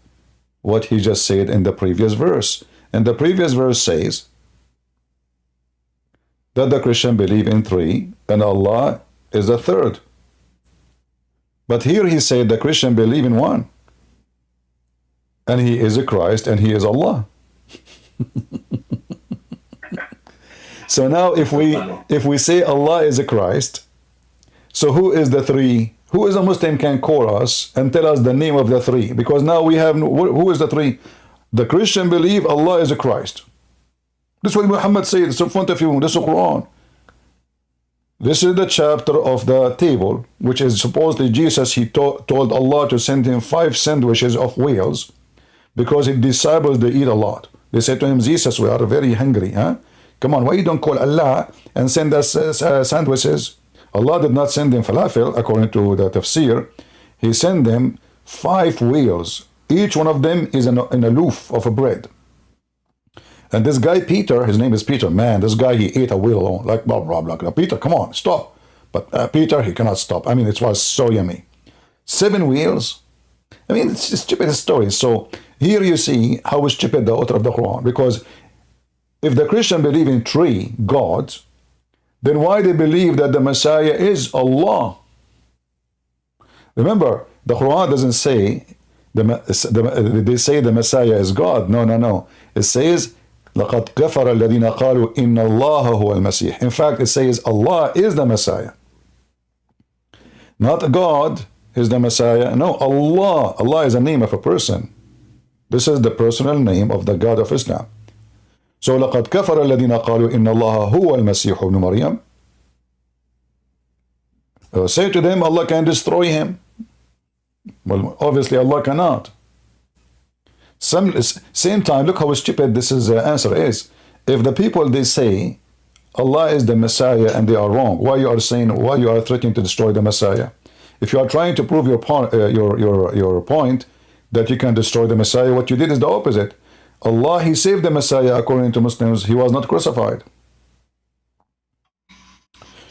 Speaker 1: what he just said in the previous verse. And the previous verse says that the Christian believe in three and Allah is the third. But here he said the Christian believe in one. And he is a Christ and he is Allah. So now if we say Allah is a Christ, so who is the three? Who is a Muslim can call us and tell us the name of the three? Because now we have, who is the three? The Christian believe Allah is a Christ. This is what Muhammad said. It's in front of you. This is the Quran. This is the chapter of the table, which is supposedly Jesus. He told Allah to send him 5 sandwiches of whales because his disciples, they eat a lot. They said to him, Jesus, we are very hungry. Huh? Come on, why you don't call Allah and send us sandwiches? Allah did not send them falafel, according to the tafsir. He sent them 5 whales. Each one of them is in a loaf of a bread. And this guy, Peter, his name is Peter. Man, this guy, he ate a whale alone. Like, blah, blah, blah. Now, Peter, come on, stop. But Peter, he cannot stop. I mean, it was so yummy. 7 whales. I mean, it's just stupid story. So here you see how stupid the author of the Quran. Because if the Christian believe in 3 gods, then why they believe that the Messiah is Allah? Remember, the Quran doesn't say, they say the Messiah is God. No, no, no. It says, لَقَدْ كَفَرَ الَّذِينَ قَالُوا إِنَّ اللَّهَ هُوَ الْمَسِيحِ. In fact, it says Allah is the Messiah. Not God is the Messiah. No, Allah. Allah is a name of a person. This is the personal name of the God of Islam. So لَقَدْ كَفَرَ الَّذِينَ قَالُوا إِنَّ اللَّهَ هُوَ الْمَسِيحُ ابْنُ مَرْيَمَ. Say to them, Allah can destroy him. Well, obviously Allah cannot. Same time, look how stupid this is, answer is. If the people, they say Allah is the Messiah and they are wrong, why you are threatening to destroy the Messiah? If you are trying to prove your point that you can destroy the Messiah, what you did is the opposite. Allah, he saved the Messiah. According to Muslims, he was not crucified.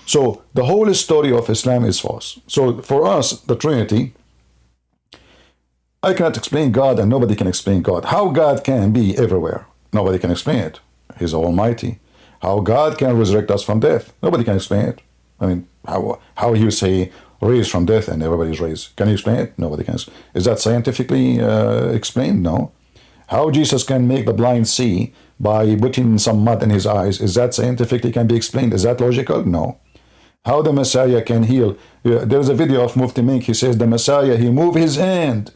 Speaker 1: So the whole story of Islam is false. So for us, the Trinity, I cannot explain God and nobody can explain God. How God can be everywhere? Nobody can explain it. He's almighty. How God can resurrect us from death? Nobody can explain it. I mean, how you say raised from death and everybody's raised? Can you explain it? Nobody can. Is that scientifically explained? No. How Jesus can make the blind see by putting some mud in his eyes? Is that scientifically can be explained? Is that logical? No. How the Messiah can heal? There's a video of Mufti Mink. He says the Messiah, he moved his hand.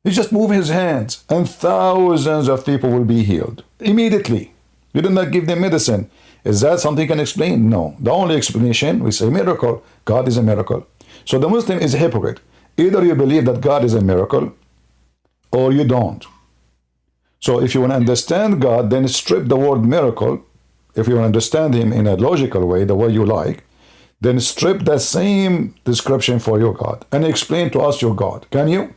Speaker 1: He just moved his hands and thousands of people will be healed immediately. You did not give them medicine. Is that something you can explain? No. The only explanation, we say miracle. God is a miracle. So the Muslim is a hypocrite. Either you believe that God is a miracle or you don't. So if you want to understand God, then strip the word miracle. If you want to understand him in a logical way, the way you like, then strip that same description for your God and explain to us your God. Can you?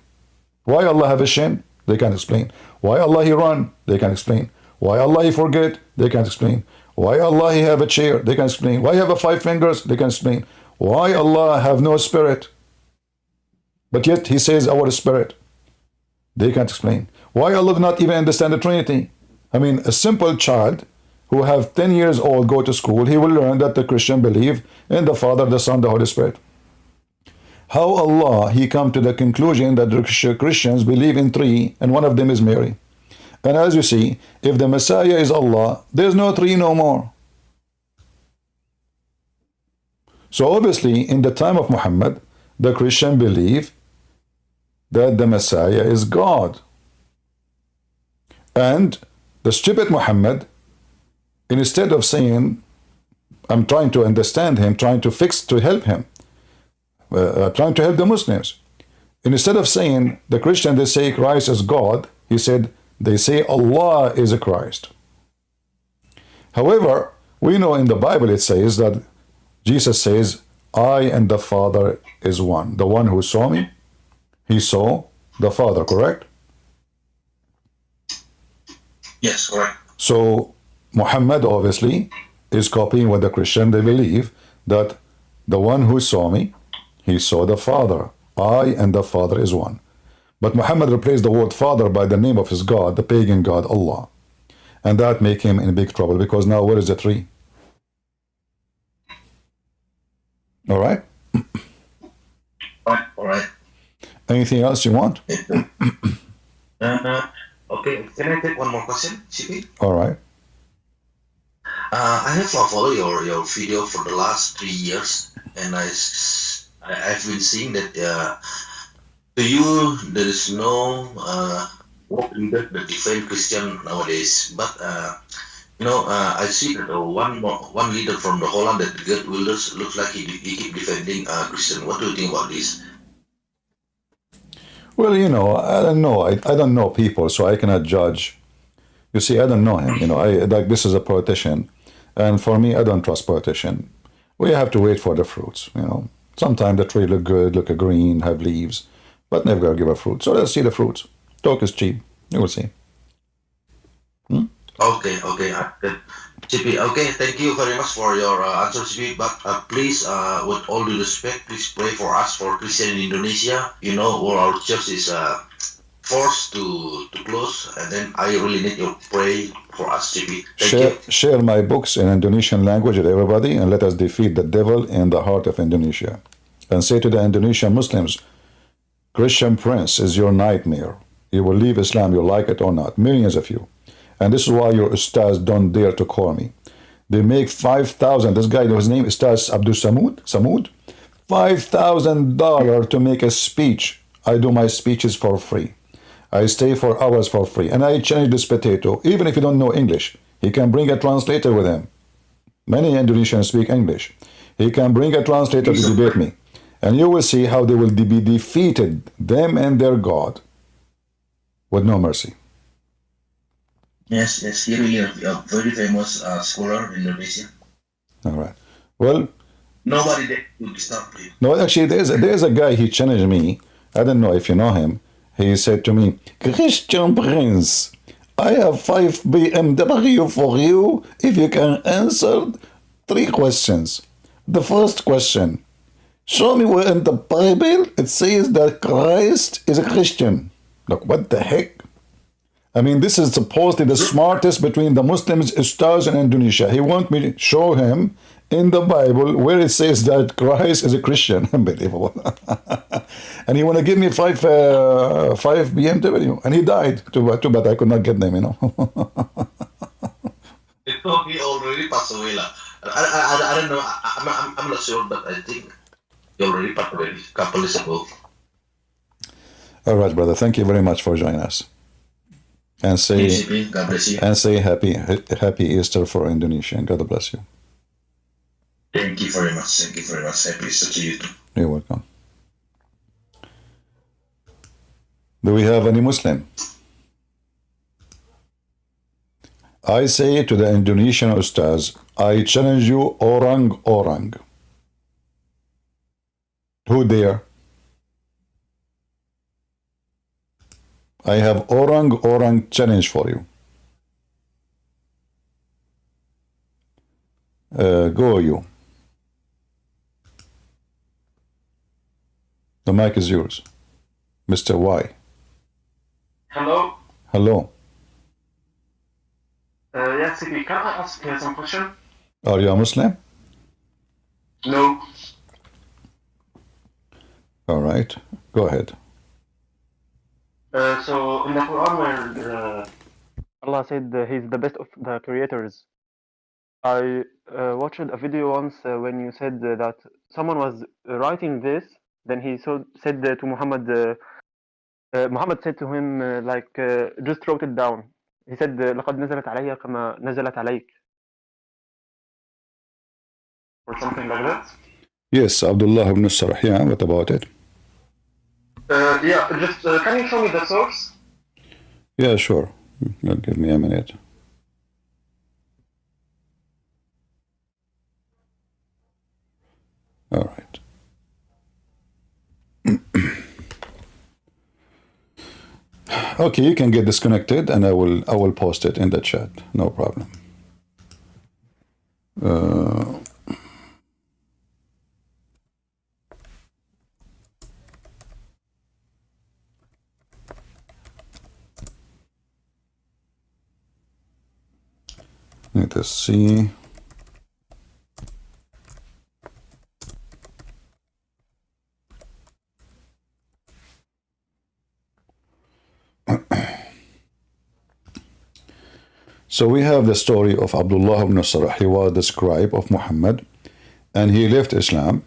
Speaker 1: Why Allah have a shin? They can't explain. Why Allah he run? They can't explain. Why Allah he forget? They can't explain. Why Allah he have a chair? They can't explain. Why he have a 5 fingers? They can't explain. Why Allah have no spirit? But yet he says our spirit. They can't explain. Why Allah do not even understand the Trinity? I mean, a simple child who have 10 years old go to school, he will learn that the Christian believe in the Father, the Son, the Holy Spirit. How Allah, he come to the conclusion that the Christians believe in 3 and one of them is Mary. And as you see, if the Messiah is Allah, there's no 3 no more. So obviously, in the time of Muhammad, the Christian believe that the Messiah is God. And the stupid Muhammad, instead of saying, I'm trying to understand him, trying to help him, trying to help the Muslims. Instead of saying the Christian, they say Christ is God, he said they say Allah is a Christ. However, we know in the Bible it says that Jesus says, I and the Father is one. The one who saw me, he saw the Father, correct?
Speaker 4: Yes, correct.
Speaker 1: So Muhammad obviously is copying what the Christian, they believe that the one who saw me, He saw the Father. I and the Father is one. But Muhammad replaced the word Father by the name of his God, the pagan God, Allah. And that make him in big trouble, because now where is the tree? All right?
Speaker 4: All right.
Speaker 1: Anything else you want?
Speaker 4: Okay, can I take one more question, CP?
Speaker 1: All right.
Speaker 4: I have followed your video for the last 3 years, and I've been seeing that to you there is no walking back the defend Christian nowadays. But I see that one leader from the Holland, that Geert Wilders, looks like he keep defending Christian. What do you think about this?
Speaker 1: Well, I don't know. I don't know people, so I cannot judge. You see, I don't know him. This is a politician, and for me, I don't trust politician. We have to wait for the fruits. Sometimes the tree look good, look green, have leaves, but never give a fruit. So let's see the fruits. Talk is cheap. You will see.
Speaker 4: Okay. CP, okay, thank you very much for your answer, CP. But please, with all due respect, please pray for us, for Christian in Indonesia. Where our church is forced to close, and then I really need your pray for us, CP. Thank you.
Speaker 1: Share my books in Indonesian language with everybody, and let us defeat the devil in the heart of Indonesia. And say to the Indonesian Muslims, Christian Prince is your nightmare. You will leave Islam, you like it or not. Millions of you. And this is why your ustaz don't dare to call me. They make 5,000. This guy, his name is Ustaz Abdul Samud. $5,000 to make a speech. I do my speeches for free. I stay for hours for free. And I challenge this potato, even if you don't know English. He can bring a translator with him. Many Indonesians speak English. He can bring a translator to debate me. And you will see how they will be defeated, them and their God, with no mercy.
Speaker 4: Yes, he really a very famous scholar in Indonesia.
Speaker 1: All right. Well,
Speaker 4: nobody there could stop him.
Speaker 1: No, actually, there's a guy, he challenged me. I don't know if you know him. He said to me, Christian Prince, I have 5 BMW for you if you can answer 3 questions. The first question, show me where in the Bible it says that Christ is a Christian. Look, what the heck? I mean, this is supposedly the smartest between the Muslims, ustaz in Indonesia. He wants me to show him in the Bible where it says that Christ is a Christian. Unbelievable. And he want to give me 5 BMW. And he died. Too bad I could not get them,
Speaker 4: He already passed away. I don't know. I'm not sure, but I think he already passed away a couple days ago.
Speaker 1: All right, brother. Thank you very much for joining us. And say,
Speaker 4: God bless you.
Speaker 1: And say happy Easter for Indonesia. And God bless you.
Speaker 4: Thank you very much. Thank you very much. Happy Easter to you too.
Speaker 1: You're welcome. Do we have any Muslim? I say to the Indonesian ustaz, I challenge you, orang. Who dare? I have orang challenge for you. Go you. The mic is yours. Mr. Y.
Speaker 5: Hello.
Speaker 1: Hello.
Speaker 5: Yes, CP, can I ask some question?
Speaker 1: Are you a Muslim?
Speaker 5: No.
Speaker 1: All right. Go ahead.
Speaker 5: So in the Quran, where Allah said He's the best of the creators, I watched a video once when you said that someone was writing this, then he said to Muhammad, Muhammad said to him, just wrote it down. He said, لقد نزلت علي كما نزلت عليك. Or something like that.
Speaker 1: Yes, Abdullah ibn Sarh. Yeah, what about it?
Speaker 5: Yeah, just can you show me the source?
Speaker 1: Yeah, sure. Give me a minute. All right. Okay, you can get disconnected, and I will post it in the chat. No problem. let us see. So we have the story of Abdullah ibn Sarh. He was the scribe of Muhammad, and he left Islam.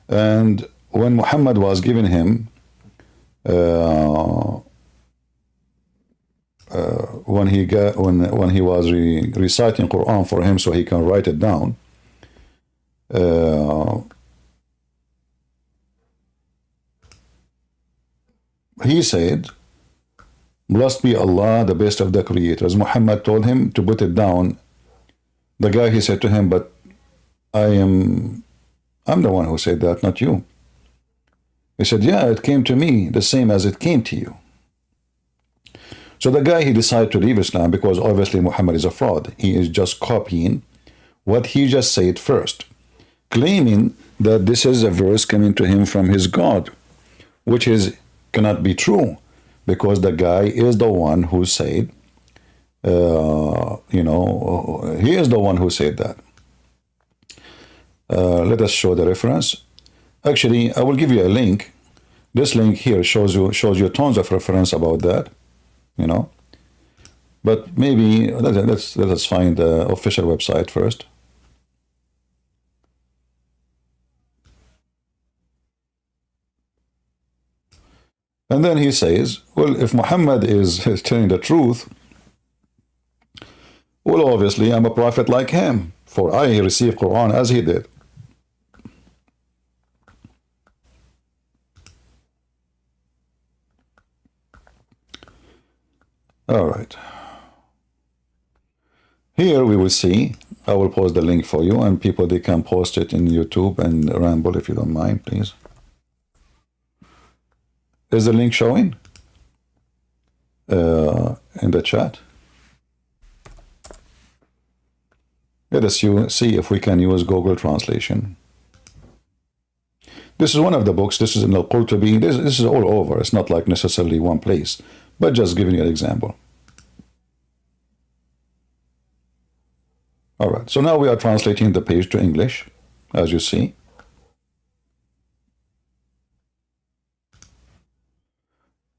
Speaker 1: And when Muhammad was giving him, when he was reciting Quran for him, so he can write it down. He said, "Blessed be Allah, the best of the creators." Muhammad told him to put it down. The guy, he said to him, "But I'm the one who said that, not you." He said, "Yeah, it came to me the same as it came to you." So the guy, he decided to leave Islam because obviously Muhammad is a fraud. He is just copying what he just said first, claiming that this is a verse coming to him from his God, which cannot be true, because the guy is the one who said, he is the one who said that. Let us show the reference. Actually, I will give you a link. This link here shows you tons of reference about that, But maybe let us find the official website first. And then he says, well, if Muhammad is telling the truth, well, obviously I'm a prophet like him, for I received Quran as he did. All right. Here we will see, I will post the link for you, and people, they can post it in YouTube and Ramble if you don't mind, please. Is the link showing in the chat? Let us see if we can use Google Translation. This is one of the books. This is in Al-Qurtubi. This is all over. It's not like necessarily one place, but just giving you an example. All right, so now we are translating the page to English, as you see.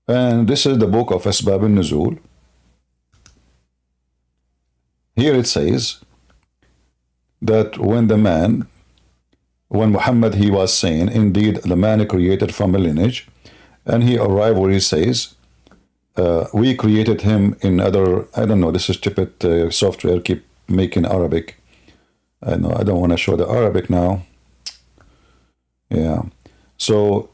Speaker 1: And this is the book of Asbab al-Nuzul. Here it says that when Muhammad, he was saying, indeed, the man created from a lineage, and he arrived where he says, we created him in other, I don't know, this is stupid software, keep making Arabic. I know, I don't want to show the Arabic now. Yeah. So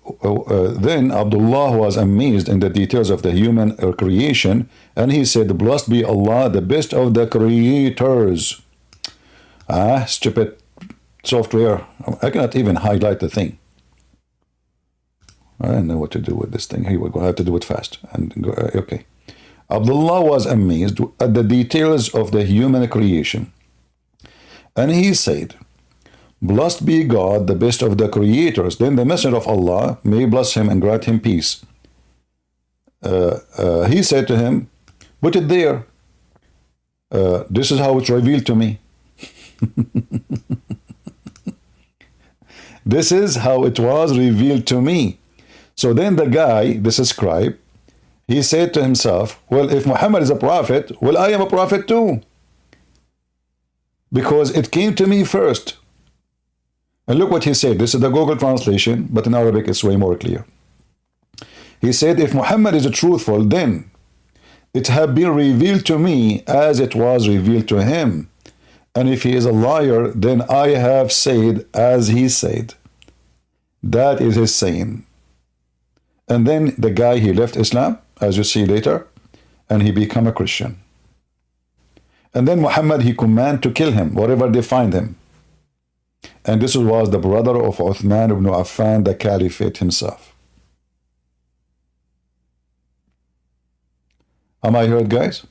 Speaker 1: then Abdullah was amazed in the details of the human creation, and he said, blessed be Allah, the best of the creators. Stupid software. I cannot even highlight the thing. I don't know what to do with this thing. Here we go. I have to do it fast. And go, okay. Abdullah was amazed at the details of the human creation. And he said, blessed be God, the best of the creators. Then the Messenger of Allah, may he bless him and grant him peace, he said to him, put it there. This is how it's revealed to me. This is how it was revealed to me. So then the guy, this scribe, he said to himself, well, if Muhammad is a prophet, well, I am a prophet too, because it came to me first. And look what he said. This is the Google translation, but in Arabic it's way more clear. He said, if Muhammad is truthful, then it had been revealed to me as it was revealed to him. And if he is a liar, then I have said as he said. That is his saying. And then the guy, he left Islam, as you see later, and he became a Christian. And then Muhammad, he commanded to kill him, wherever they find him. And this was the brother of Uthman ibn Affan, the caliphate himself. Am I heard, guys?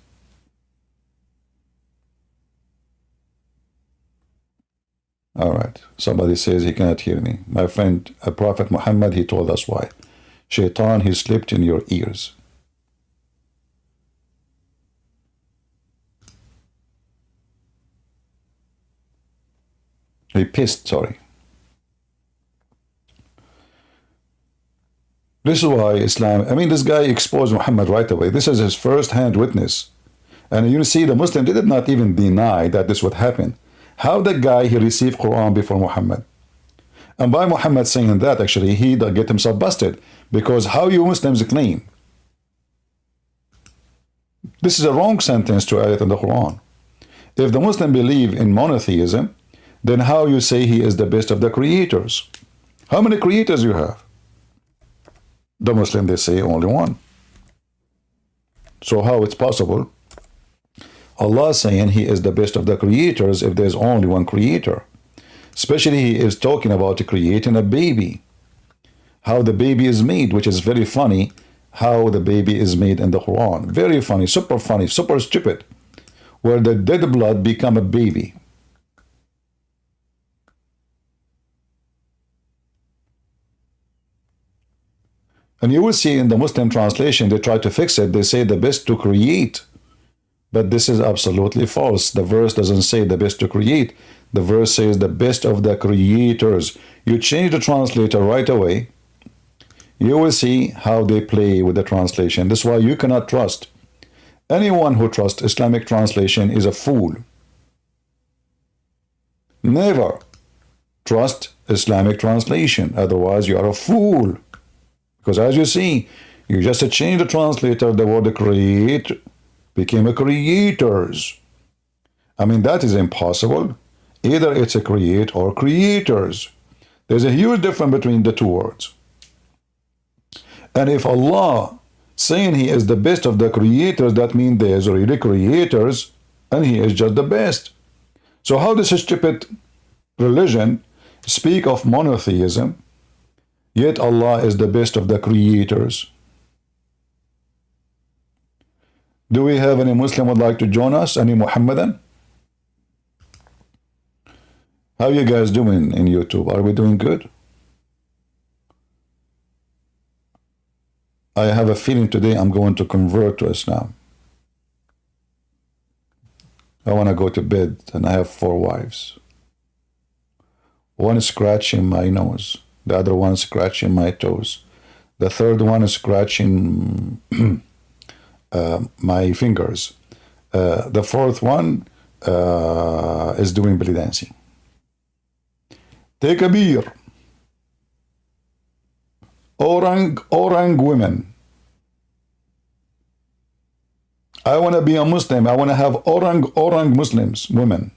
Speaker 1: All right. Somebody says he cannot hear me. My friend, Prophet Muhammad, he told us why. Shaitan, he slipped in your ears. He pissed, sorry. This is why Islam, I mean, this guy exposed Muhammad right away. This is his first-hand witness. And you see, the Muslim did not even deny that this would happen. How the guy, he received Quran before Muhammad. And by Muhammad saying that, actually, he get himself busted. Because how you Muslims claim this is a wrong sentence to ayat in the Quran. If the Muslim believe in monotheism, then how you say he is the best of the creators? How many creators you have? The Muslim, they say only one. So how it's possible? Allah saying he is the best of the creators if there's only one creator. Especially he is talking about creating a baby. How the baby is made, which is very funny. How the baby is made in the Quran. Very funny, super stupid. Where the dead blood become a baby. And you will see in the Muslim translation, they try to fix it. They say the best to create. But this is absolutely false. The verse doesn't say the best to create. The verse says the best of the creators. You change the translator right away. You will see how they play with the translation. This is why you cannot trust. Anyone who trusts Islamic translation is a fool. Never trust Islamic translation. Otherwise, you are a fool. Because as you see, you just change the translator, the word create became a creators. I mean, that is impossible. Either it's a create or creators. There's a huge difference between the two words. And if Allah saying he is the best of the creators, that means there's already creators and he is just the best. So how does a stupid religion speak of monotheism, yet Allah is the best of the creators? Do we have any Muslim would like to join us? Any Muhammadan? How you guys doing in YouTube? Are we doing good? I have a feeling today I'm going to convert to Islam. I want to go to bed and I have 4 wives. One is scratching my nose. The other one is scratching my toes. The third one is scratching my fingers. The fourth one is doing belly dancing. Take a beer. Orang women. I want to be a Muslim. I want to have orang Muslims, women.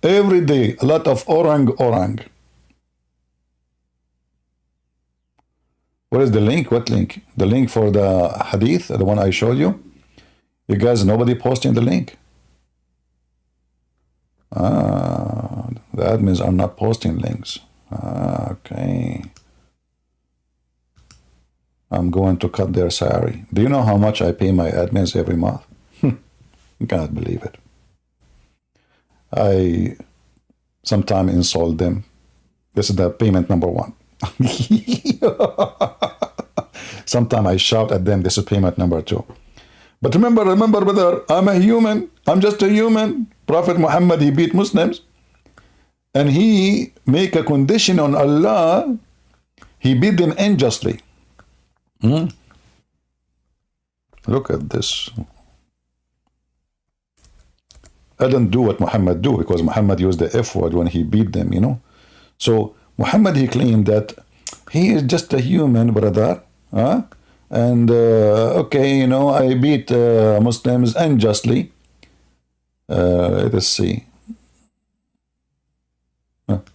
Speaker 1: Every day, a lot of orang. What is the link? What link? The link for the hadith, the one I showed you? You guys, nobody posting the link? The admins are not posting links. Okay. I'm going to cut their salary. Do you know how much I pay my admins every month? You cannot believe it. I sometimes insult them. This is the payment number 1. Sometimes I shout at them. This is payment number 2. But remember, brother, I'm a human. I'm just a human. Prophet Muhammad, he beat Muslims. And he make a condition on Allah. He beat them unjustly. Look at this. I didn't do what Muhammad do, because Muhammad used the F word when he beat them, you know. So Muhammad, he claimed that he is just a human, brother. And okay, you know, I beat Muslims unjustly. Let us see.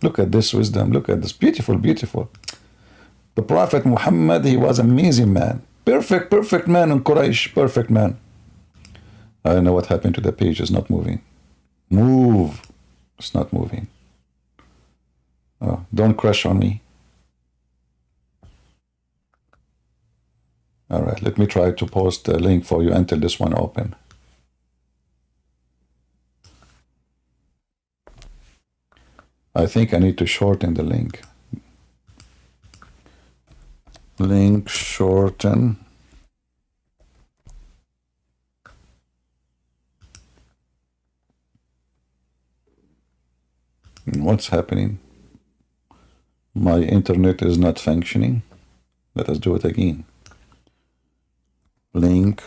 Speaker 1: Look at this wisdom. Look at this. Beautiful, beautiful. The Prophet Muhammad, he was an amazing man. Perfect man in Quraysh. Perfect man. I don't know what happened to the page. It's not moving. Move. It's not moving. Oh, don't crash on me. All right, let me try to post a link for you until this one open. I think I need to shorten the link. Link shorten. What's happening? My internet is not functioning. Let us do it again. Link.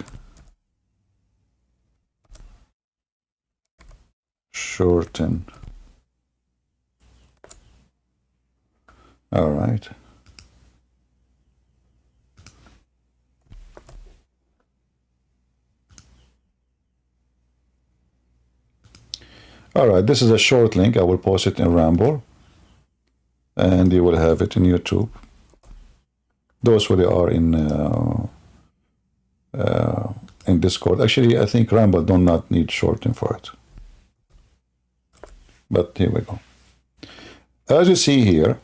Speaker 1: Shorten. All right. All right, this is a short link. I will post it in Ramble, and you will have it in YouTube. Those who are in Discord. Actually, I think Ramble do not need shorten for it. But here we go. As you see here,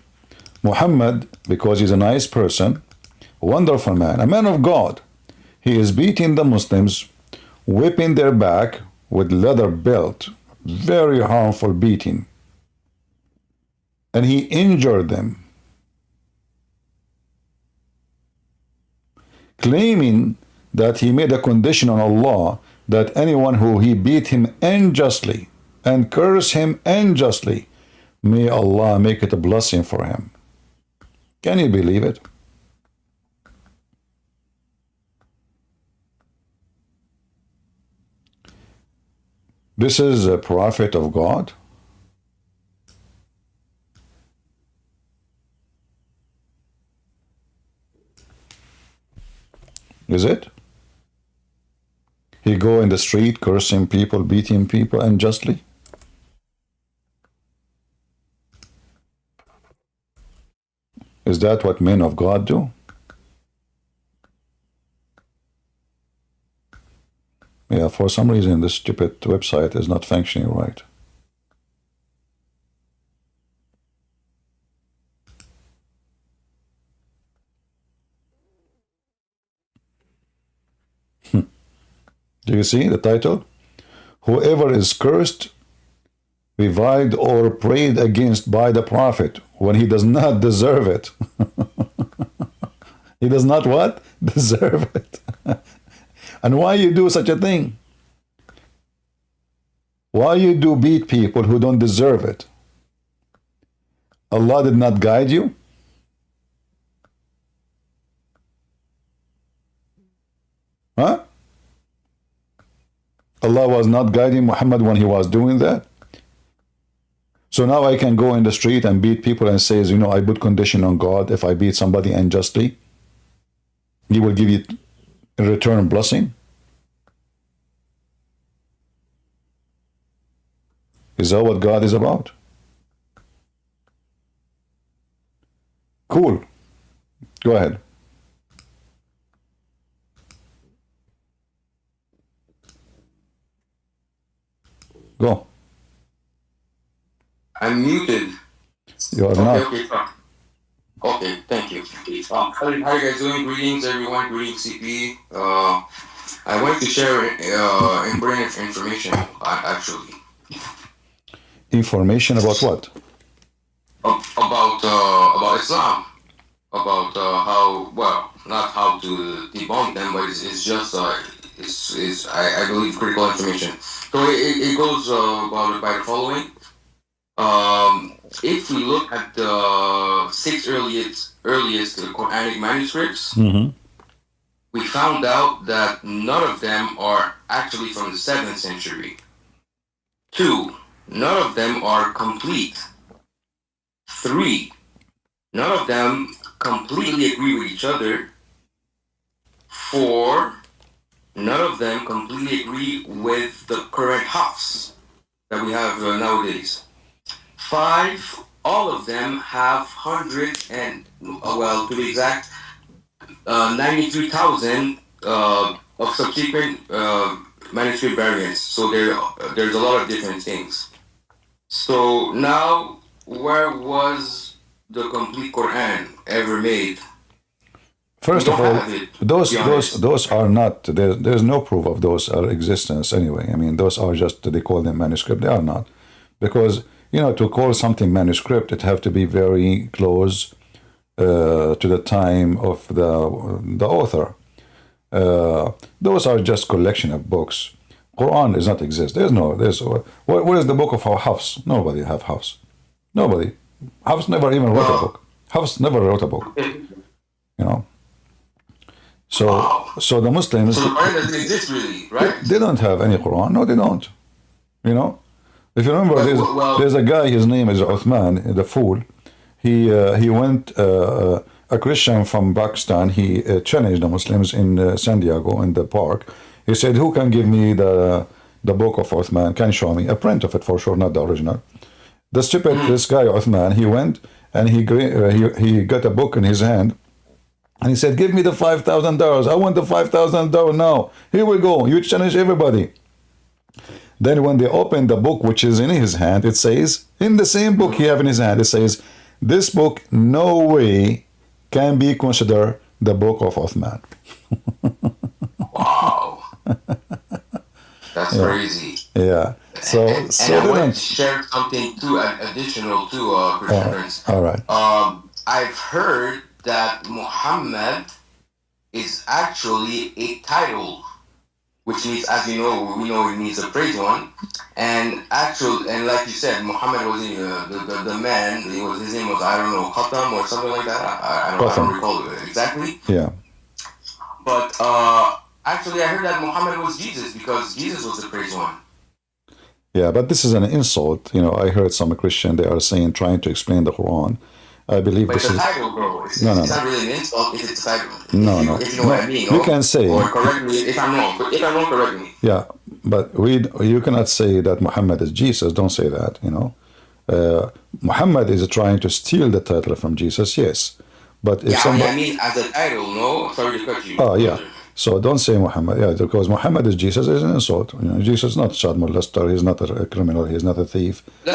Speaker 1: Muhammad, because he's a nice person, a wonderful man, a man of God, he is beating the Muslims, whipping their back with leather belt, very harmful beating. And he injured them, claiming that he made a condition on Allah that anyone who he beat him unjustly and curse him unjustly, may Allah make it a blessing for him. Can you believe it? This is a prophet of God. Is it? He go in the street cursing people, beating people unjustly? Is that what men of God do? Yeah, for some reason this stupid website is not functioning right. Do you see the title? Whoever is cursed, reviled, or prayed against by the prophet when he does not deserve it. He does not what? Deserve it. And why you do such a thing? Why you do beat people who don't deserve it? Allah did not guide you? Huh? Allah was not guiding Muhammad when he was doing that? So now I can go in the street and beat people and say, you know, I put condition on God. If I beat somebody unjustly, He will give you in return blessing? Is that what God is about? Cool. Go ahead. Go.
Speaker 6: I'm muted.
Speaker 1: You are
Speaker 6: Okay,
Speaker 1: not.
Speaker 6: okay, fine. Okay, thank you. How you guys doing? Greetings, everyone. Greetings, CP. I wanted to share important information, actually.
Speaker 1: Information about what?
Speaker 6: About Islam. About how, well, not how to debunk them, but it's just, I believe, critical information. So it goes about by the following. If we look at the six earliest Quranic manuscripts, we found out that none of them are actually from the 7th century. 2, none of them are complete. 3, none of them completely agree with each other. 4, none of them completely agree with the current Hafs that we have nowadays. 5, all of them have hundreds and, well, to be exact, 93,000 of subsequent manuscript variants. So there's a lot of different things. So now, where was the complete Quran ever made?
Speaker 1: First of all, those are not. There's no proof of those existence anyway. I mean, those are just, they call them manuscript. They are not, because, you know, to call something manuscript, it have to be very close to the time of the author. Those are just collection of books. Quran does not exist. Where is the book of Hafs? Nobody have Hafs. Nobody. Hafs never even wrote a book. Hafs never wrote a book. You know. So, so the Muslims,
Speaker 6: So the Quran doesn't exist really, right?
Speaker 1: they don't have any Quran. No, they don't. You know. If you remember, there's a guy. His name is Uthman, the fool. He went. A Christian from Pakistan. He challenged the Muslims in San Diego in the park. He said, "Who can give me the book of Uthman? Can show me a print of it for sure, not the original." The stupid this guy Uthman. He went and he got a book in his hand. And he said, "Give me the $5,000. I want the $5,000 now. Here we go. You challenge everybody." Then when they opened the book, which is in his hand, it says, in the same book he have in his hand, it says, "This book no way can be considered the book of Uthman."
Speaker 6: Wow. That's crazy.
Speaker 1: Yeah. So
Speaker 6: And I want to share something too additional to Christian friends.
Speaker 1: all right.
Speaker 6: I've heard that Muhammad is actually a title, which means, as you know, we know it means a praised one. And like you said, Muhammad was the man. His name was, I don't know, Khatam or something like that. I don't recall it exactly.
Speaker 1: Yeah.
Speaker 6: But actually, I heard that Muhammad was Jesus because Jesus was the praised one.
Speaker 1: Yeah, but this is an insult. You know, I heard some Christian, they are saying, trying to explain the Quran. I believe
Speaker 6: But
Speaker 1: this
Speaker 6: it's a
Speaker 1: is...
Speaker 6: title, bro. It's
Speaker 1: No.
Speaker 6: not really an insult if it's a title.
Speaker 1: No.
Speaker 6: If you know what I mean.
Speaker 1: You can say...
Speaker 6: Or correct me if I'm wrong. If I'm wrong, correct me.
Speaker 1: Yeah, but you cannot say that Muhammad is Jesus. Don't say that, you know. Muhammad is trying to steal the title from Jesus, yes. But if somebody...
Speaker 6: I mean as a title, no? Sorry to cut you.
Speaker 1: Oh, yeah. So don't say Muhammad, yeah, because Muhammad is Jesus is an insult. You know, Jesus is not child molester, he's not a criminal, he's not a thief.
Speaker 6: I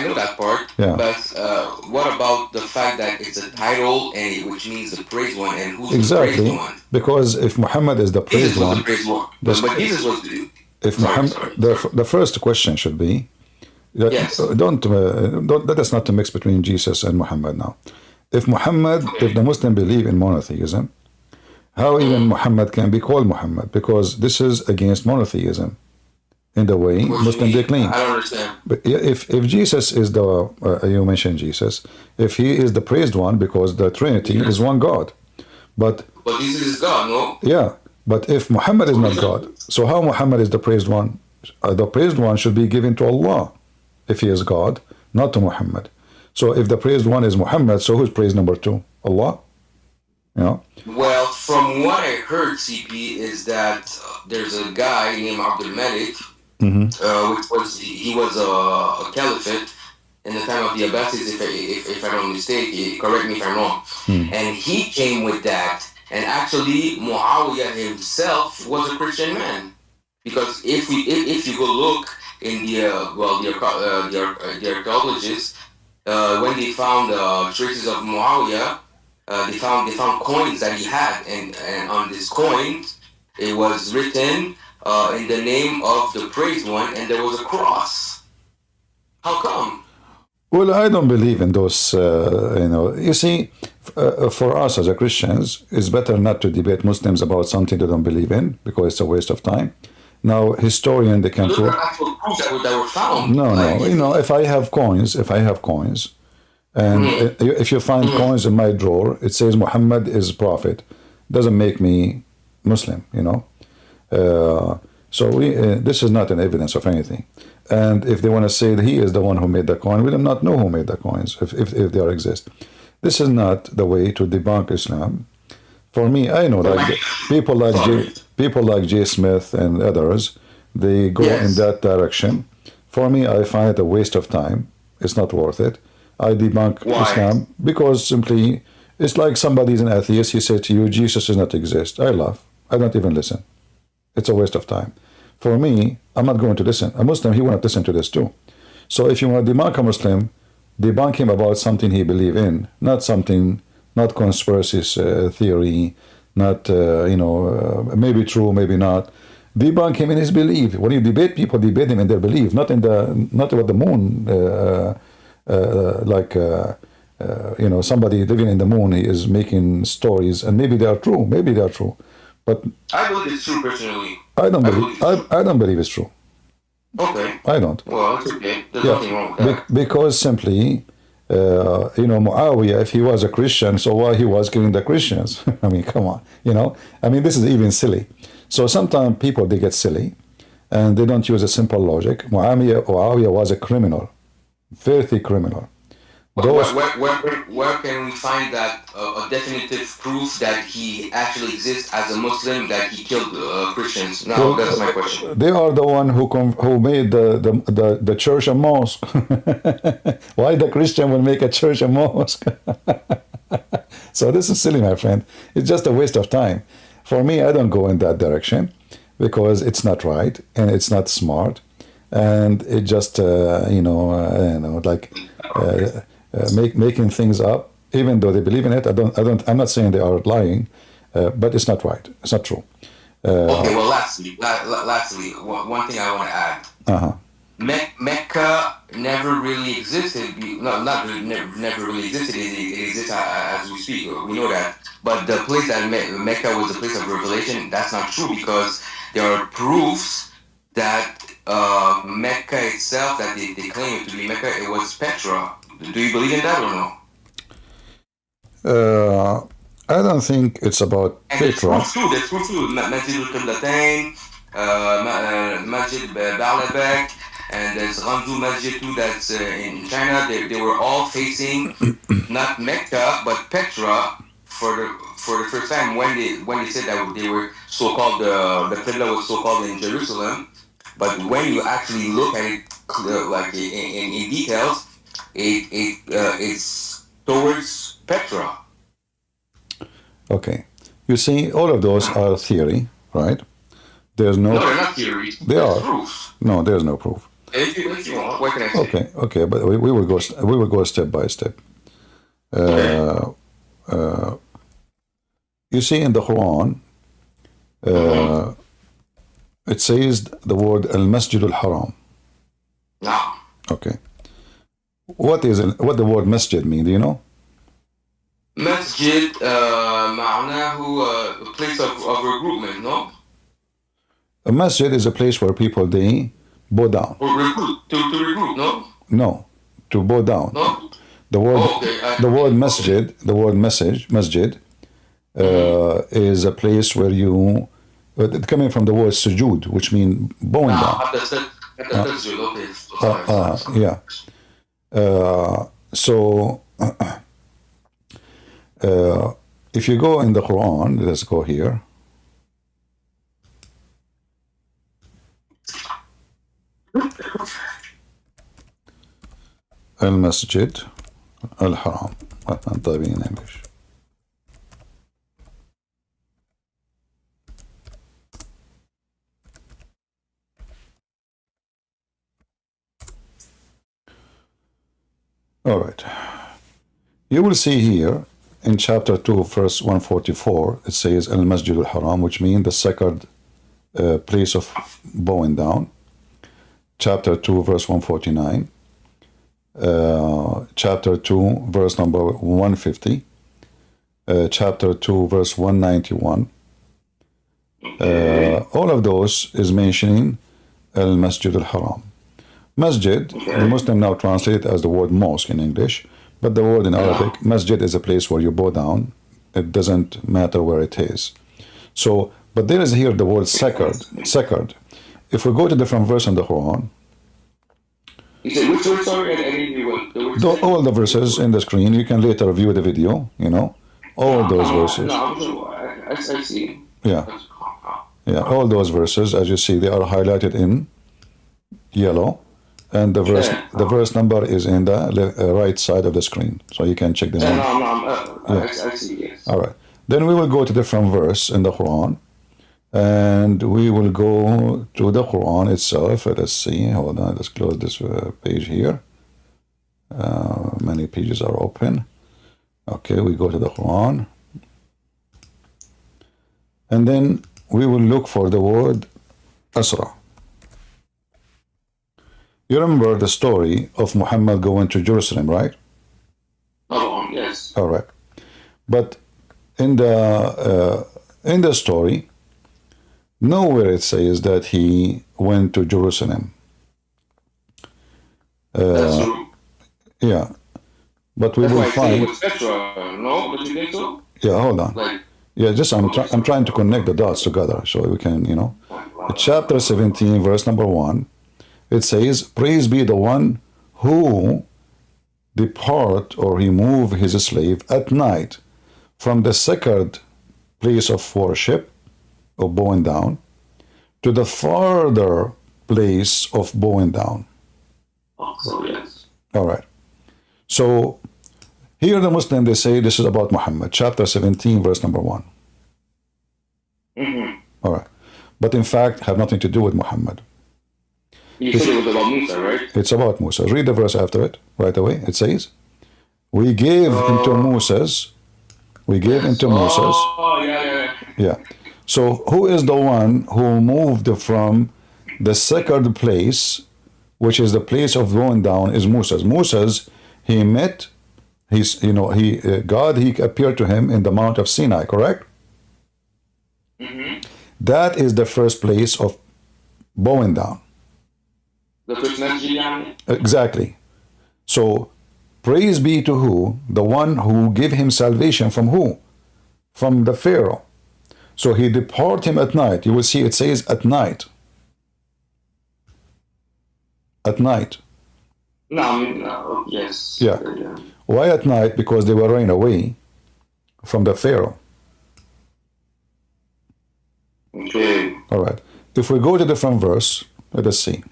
Speaker 6: know that part.
Speaker 1: Yeah.
Speaker 6: But what about the fact that it's a title and which means the praised one, and who's the
Speaker 1: Exactly,
Speaker 6: praised one?
Speaker 1: because if Muhammad is the praised
Speaker 6: Jesus was
Speaker 1: one,
Speaker 6: the praised one. But Jesus was the...
Speaker 1: if Muhammad, the first question should be, that
Speaker 6: Yes.
Speaker 1: don't let us not to mix between Jesus and Muhammad now. If the Muslim believe in monotheism, how even Muhammad can be called Muhammad? Because this is against monotheism in the way Muslims they claim.
Speaker 6: I don't understand.
Speaker 1: But if Jesus is the, you mentioned Jesus, if he is the praised one, because the Trinity is one God. But
Speaker 6: Jesus is God, no?
Speaker 1: yeah, but if Muhammad is not God, so how Muhammad is the praised one? The praised one should be given to Allah, if he is God, not to Muhammad. So if the praised one is Muhammad, so who's praised number two? Allah? You know?
Speaker 6: Well, from what I heard, CP, is that there's a guy named Abdul Malik, he was a caliphate in the time of the Abbasids, if I don't mistake, correct me if I'm wrong. And he came with that. And actually, Muawiyah himself was a Christian man, because if you go look in the archaeologists, when they found traces of Muawiyah, they found coins that he had, and on this coin it was written in the name of the praised one, and there was a cross. How come?
Speaker 1: Well, I don't believe in those, you see, for us as a Christians, it's better not to debate Muslims about something they don't believe in, because it's a waste of time. Now, historian, they can
Speaker 6: Those
Speaker 1: prove...
Speaker 6: are actual proofs that were found.
Speaker 1: No, if I have coins, and if you find coins in my drawer, it says Muhammad is prophet, doesn't make me Muslim, you know. So this is not an evidence of anything. And if they want to say that he is the one who made the coin, we do not know who made the coins, if they exist. This is not the way to debunk Islam. For me, I know that people like J. Smith and others, they go in that direction. For me, I find it a waste of time. It's not worth it. I debunk Islam because simply it's like somebody's an atheist. He said to you, Jesus does not exist. I laugh. I don't even listen. It's a waste of time. For me, I'm not going to listen. A Muslim, he won't listen to this too. So if you want to debunk a Muslim, debunk him about something he believes in, not conspiracy theory, not, maybe true, maybe not. Debunk him in his belief. When you debate people, debate them in their belief, not about the moon. Somebody living in the moon, he is making stories, and maybe they are true. But
Speaker 6: I believe it's true personally.
Speaker 1: I don't believe it's true.
Speaker 6: Okay.
Speaker 1: I don't.
Speaker 6: Well, it's okay. There's
Speaker 1: Yeah,
Speaker 6: nothing wrong with that.
Speaker 1: because simply, Muawiyah, if he was a Christian, so why he was killing the Christians? I mean, come on, I mean, this is even silly. So sometimes people, they get silly, and they don't use a simple logic. Muawiyah was a criminal, filthy criminal. Those,
Speaker 6: Where can we find that a definitive proof that he actually exists as a Muslim, that he killed Christians? Now, that's my question.
Speaker 1: they are the one who made the church a mosque. Why the Christian will make a church a mosque? So this is silly, my friend. It's just a waste of time. For me, I don't go in that direction because it's not right and it's not smart, and it just making things up, even though they believe in it. I'm not saying they are lying, but it's not right. It's not true.
Speaker 6: Okay. Well, lastly, one thing I want to add.
Speaker 1: Uh-huh.
Speaker 6: Mecca never really existed. Not really, never really existed. It exists as we speak. We know that. But the place that Mecca was the place of revelation, that's not true, because there are proofs that Mecca itself, that they claim it to be Mecca, it was Petra. Do you believe in that or no?
Speaker 1: I don't think it's about Petra.
Speaker 6: That's true. Masjid al-Qiblatain, Masjid Baalbek, and there's Ramzu Masjid too, that's in China. They were all facing not Mecca but Petra for the first time, when they said that they were so-called, the Qibla was so-called in Jerusalem. But when you actually look at it like in details, it's towards Petra.
Speaker 1: Okay. You see, all of those are theory, right? There's no.
Speaker 6: No, they're not theories.
Speaker 1: They
Speaker 6: There's
Speaker 1: are.
Speaker 6: Proof.
Speaker 1: No, there's no proof.
Speaker 6: If you want, what can I say?
Speaker 1: Okay, but we will go step by step. You see, in the Quran, it says the word al-Masjid al-Haram.
Speaker 6: No.
Speaker 1: Okay. What the word masjid mean? Do you know?
Speaker 6: Masjid, معناه a place of recruitment, no?
Speaker 1: A masjid is a place where people, they bow down.
Speaker 6: Or recruit, to recruit, no?
Speaker 1: No, to bow down.
Speaker 6: No?
Speaker 1: The word
Speaker 6: Okay,
Speaker 1: the word masjid is a place where you, coming from the word sujud, which means bowing down.
Speaker 6: Okay.
Speaker 1: Yeah. So if you go in the Quran, let's go here. Al-Masjid Al-Haram. طيب in English. All right. You will see here in chapter 2, verse 144, it says Al-Masjid Al-Haram, which means the sacred place of bowing down. Chapter 2, verse 149. Chapter 2, verse number 150. Chapter 2, verse 191. All of those is mentioning Al-Masjid Al-Haram. Masjid, the Muslim now translate it as the word mosque in English, but the word in Arabic, masjid, is a place where you bow down. It doesn't matter where it is. So, but there is here the word sacred. If we go to different verse in the Quran,
Speaker 6: Which verse? Sorry,
Speaker 1: all the verses in the screen, you can later view the video, all those verses.
Speaker 6: I see.
Speaker 1: Yeah, all those verses, as you see, they are highlighted in yellow, and the verse number is in the right side of the screen, so you can check them out.
Speaker 6: I see, yes.
Speaker 1: All right. Then we will go to different verse in the Quran, and we will go to the Quran itself. Let's see. Hold on. Let's close this page here. Many pages are open. Okay, we go to the Quran, and then we will look for the word Asra. You remember the story of Muhammad going to Jerusalem, right?
Speaker 6: Oh, yes.
Speaker 1: All right. But in the story, nowhere it says that he went to Jerusalem.
Speaker 6: That's true.
Speaker 1: Yeah, but we
Speaker 6: That's
Speaker 1: will
Speaker 6: why I say
Speaker 1: find.
Speaker 6: with Petra, no? Don't you think so?
Speaker 1: Yeah, hold on.
Speaker 6: Like,
Speaker 1: Yeah, just I'm trying to connect the dots together so we can, you know. Chapter 17, verse number 1, it says, "Praise be the one who depart or remove his slave at night from the sacred place of worship, of bowing down, to the farther place of bowing down."
Speaker 6: so yes.
Speaker 1: All right. So here the Muslim, they say this is about Muhammad, chapter 17, verse number 1.
Speaker 6: Mm-hmm.
Speaker 1: All right. But in fact, have nothing to do with Muhammad.
Speaker 6: You said it was about Musa, right?
Speaker 1: It's about Musa. Read the verse after it right away. It says, "We gave into Moses." We gave into Moses.
Speaker 6: Oh, yeah.
Speaker 1: Yeah. So who is the one who moved from the sacred place, which is the place of going down, is Moses. Moses, he met, God, he appeared to him in the Mount of Sinai, correct?
Speaker 6: Mm-hmm.
Speaker 1: That is the first place of bowing down.
Speaker 6: The first Najiyani?
Speaker 1: Exactly. So, praise be to who? The one who gave him salvation from who? From the Pharaoh. So he depart him at night. You will see it says at night. At night.
Speaker 6: No, yes.
Speaker 1: Yeah. Why at night? Because they were running away from the Pharaoh.
Speaker 6: Okay.
Speaker 1: All right. If we go to the different verse, let us see.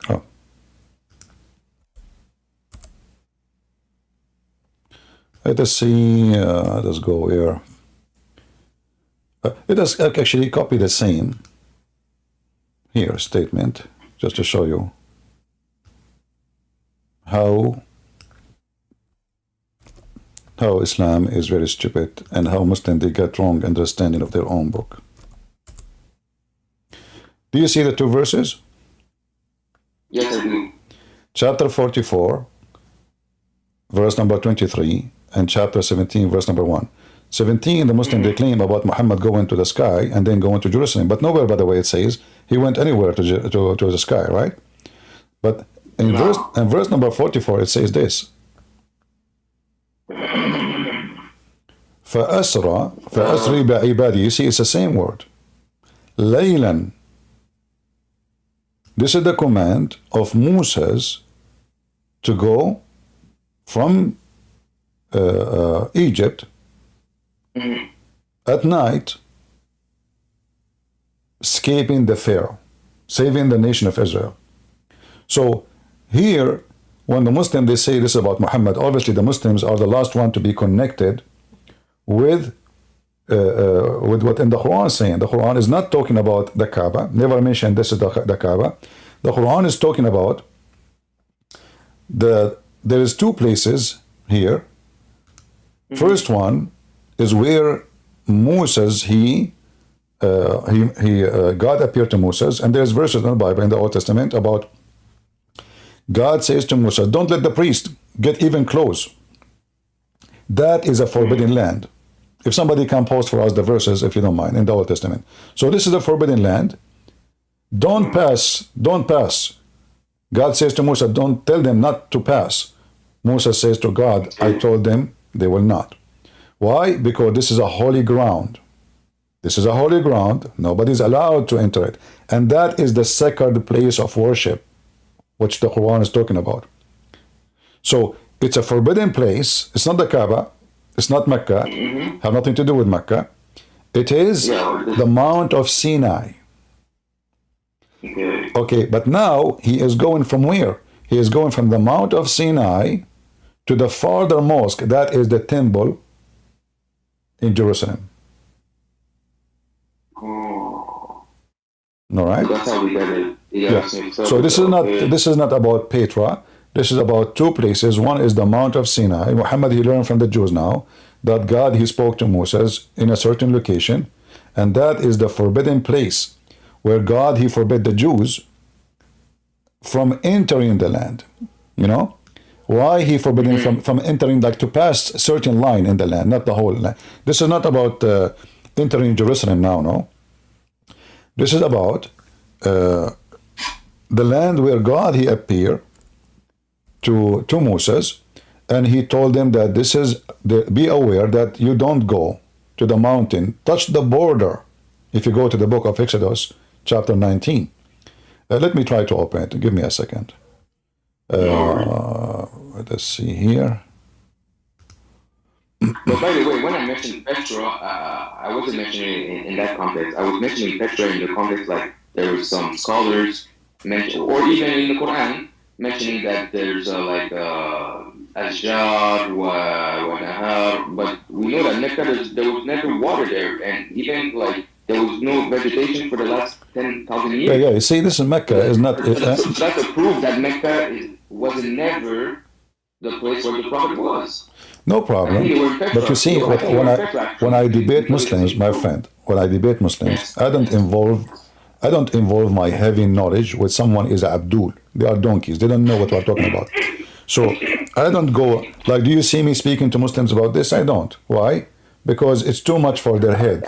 Speaker 1: Oh. Let us see. Let's go here. Let us actually copy the same here statement just to show you how Islam is very stupid and how Muslims they get wrong understanding of their own book. Do you see the two verses?
Speaker 6: Yes, I do.
Speaker 1: Chapter 44, verse number 23, and chapter 17, verse number 1. 17, the Muslim they claim about Muhammad going to the sky and then going to Jerusalem, but nowhere, by the way, it says he went anywhere to the sky, right? But in verse number 44, it says this. فأسري بعبادي. You see, it's the same word. ليلا. This is the command of Moses to go from Egypt at night, escaping the Pharaoh, saving the nation of Israel. So here, when the Muslims they say this about Muhammad, obviously the Muslims are the last one to be connected with what in the Quran is saying. The Quran is not talking about the Kaaba. Never mentioned this is the Kaaba. The Quran is talking about there is two places here. First one is where Moses God appeared to Moses, and there's verses in the Bible in the Old Testament about God says to Moses, "Don't let the priest get even close." That is a forbidden land. If somebody can post for us the verses, if you don't mind, in the Old Testament. So this is a forbidden land. Don't pass. God says to Moses, don't tell them not to pass. Moses says to God, I told them they will not. Why? Because this is a holy ground. This is a holy ground. Nobody's allowed to enter it. And that is the sacred place of worship, which the Quran is talking about. So it's a forbidden place. It's not the Kaaba. It's not Mecca. Have nothing to do with Mecca. It is the Mount of Sinai. Okay, but now he is going from where? He is going from the Mount of Sinai to the farther mosque. That is the temple in Jerusalem. All right.
Speaker 6: That's how we get it.
Speaker 1: Yeah. So this is not about Petra. This is about two places. One is the Mount of Sinai. Muhammad, he learned from the Jews now that God, he spoke to Moses in a certain location, and that is the forbidden place where God, he forbid the Jews from entering the land. You know, Why he forbidden from entering, like to pass a certain line in the land, not the whole land. This is not about entering Jerusalem now, no. This is about the land where God he appeared to Moses, and he told them that this is be aware that you don't go to the mountain, touch the border. If you go to the book of Exodus, chapter 19. Let me try to open it. Give me a second. Let's see here.
Speaker 6: But by the way, when I mentioned Petra, I wasn't mentioning it in that context. I was mentioning Petra in the context like there were some scholars mention, or even in the Quran mentioning that there's Ashjar wa Nahar, but we know that Mecca there was never water there, and even like there was no vegetation for the last 10,000 years.
Speaker 1: Yeah. You see, this is Mecca is not.
Speaker 6: So that's a proof that Mecca was never the place where the Prophet was.
Speaker 1: No problem. But you see, when I debate Muslims, my friend, when I debate Muslims, I don't involve my heavy knowledge with someone is Abdul. They are donkeys. They don't know what we're talking about. So I don't go like, do you see me speaking to Muslims about this? I don't. Why? Because it's too much for their head.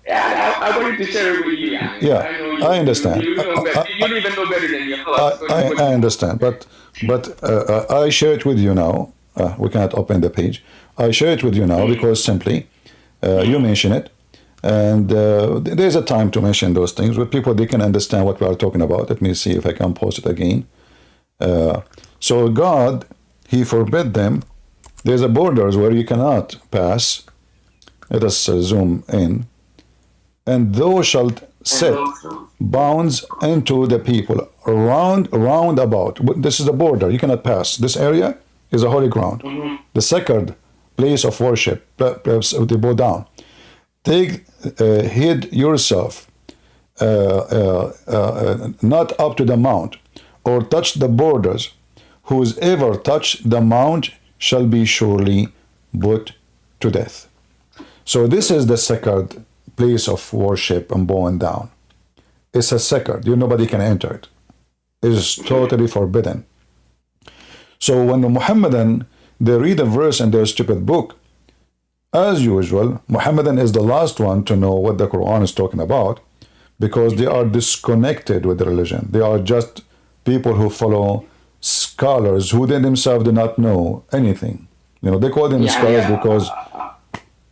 Speaker 6: Yeah, I wanted to share it with you.
Speaker 1: Yeah, I understand.
Speaker 6: You don't even know better than me.
Speaker 1: I understand, but I share it with you now. We cannot open the page. I share it with you now because simply you mention it, and there's a time to mention those things with people. They can understand what we are talking about. Let me see if I can post it again. So God, he forbid them. There's a borders where you cannot pass. Let us zoom in. And thou shalt set bounds into the people round about. This is the border. You cannot pass. This area is a holy ground. The sacred place of worship. They bow down. Take heed yourself, not up to the mount, or touch the borders. Whosoever touch the mount shall be surely put to death. So this is the sacred place of worship and bowing down. It's a sacred. Nobody can enter it. It is totally forbidden. So when the Muhammadan, they read a verse in their stupid book, as usual, Muhammadan is the last one to know what the Quran is talking about because they are disconnected with the religion. They are just people who follow scholars who they themselves do not know anything. They call them scholars because...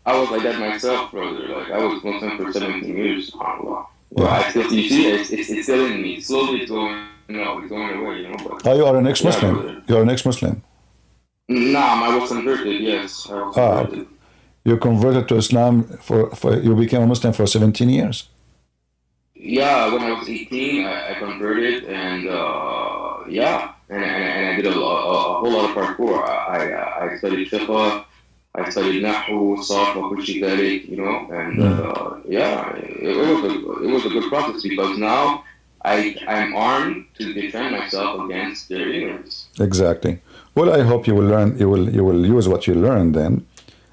Speaker 6: I was like that myself, brother. Like I was Muslim for 17 years, subhanAllah. Well, I still, you see, it's still in me. Slowly it's going, it's going away, But,
Speaker 1: you are an ex-Muslim. You're an ex-Muslim.
Speaker 6: Nah, I was converted, yes. I was converted.
Speaker 1: You converted to Islam for you became a Muslim for 17 years?
Speaker 6: Yeah, when I was 18, I converted, and and I did a whole lot of parkour. I studied fiqh, I studied Nahu, Sarf, Kulli Dhalik, and it was a good process because now I'm armed to defend myself against their ignorance.
Speaker 1: Exactly. Well, I hope you will learn. You will use what you learn then.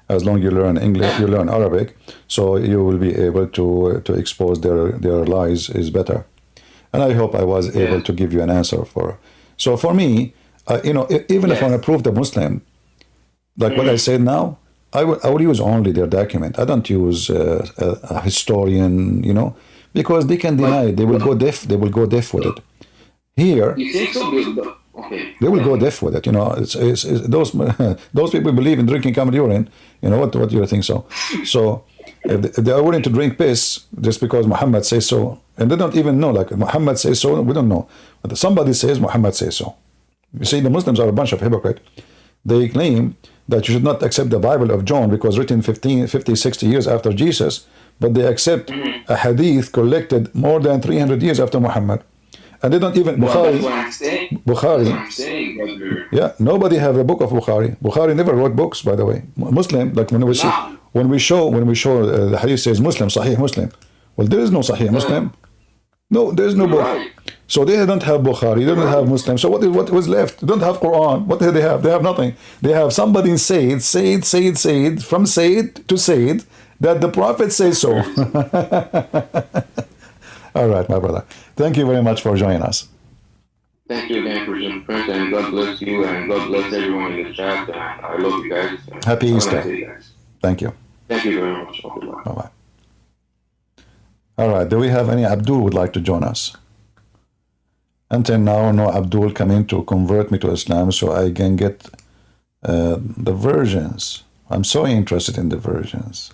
Speaker 1: As long as you learn English, you learn Arabic, so you will be able to expose their lies is better. And I hope I was able to give you an answer for. So for me, even if I'm approved a Muslim, like what I said now, I would use only their document. I don't use a historian, because they can deny it. They will go deaf. They will go deaf with it. Here,
Speaker 6: you think so? Okay.
Speaker 1: They will go deaf with it. It's those people believe in drinking camel urine. What do you think so? So if they are willing to drink piss just because Muhammad says so, and they don't even know, like Muhammad says so, we don't know. But somebody says Muhammad says so. You see, the Muslims are a bunch of hypocrites. They claim that you should not accept the Bible of John because written 50, 60 years after Jesus, but they accept a hadith collected more than 300 years after Muhammad. And they don't even Bukhari. Yeah, nobody have a book of Bukhari. Bukhari never wrote books, by the way. Muslim, like when we show the hadith says Muslim, Sahih Muslim. Well, there is no Sahih Muslim. No, there is no book. So they don't have Bukhari. They don't have Muslim. So what was left? They don't have Quran. What do they have? They have nothing. They have somebody Sayyid from Sayyid to Sayyid that the Prophet says so. All right, my brother. Thank you very much for joining us.
Speaker 6: Thank you again, Christian. Prince, and God bless you, and God bless everyone in the chat. And I love you guys.
Speaker 1: Happy
Speaker 6: Have a
Speaker 1: Easter.
Speaker 6: nice day, guys.
Speaker 1: Thank you.
Speaker 6: Thank you very much. Okay, bye.
Speaker 1: Bye-bye. All right, do we have any Abdul would like to join us? Until now, no Abdul coming to convert me to Islam so I can get the versions. I'm so interested in the versions.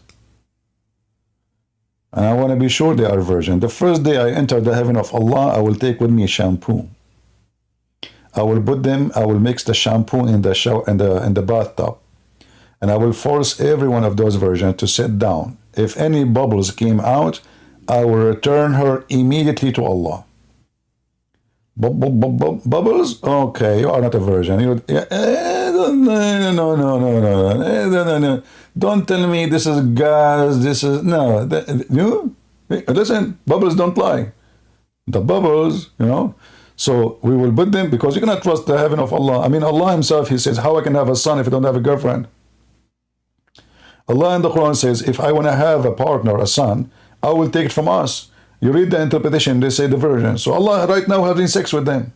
Speaker 1: And I want to be sure they are virgin. The first day I enter the heaven of Allah, I will take with me shampoo. I will put them, I will mix the shampoo in the shower, in the bathtub. And I will force every one of those virgins to sit down. If any bubbles came out, I will return her immediately to Allah. Bubbles? Okay, you are not a virgin. No. Don't tell me this is gas, this is... No. Listen, bubbles don't lie. The bubbles, So we will put them, because you cannot trust the heaven of Allah. I mean, Allah himself, he says, how I can have a son if I don't have a girlfriend? Allah in the Quran says, if I want to have a partner, a son, I will take it from us. You read the interpretation, they say the virgin. So Allah right now having sex with them.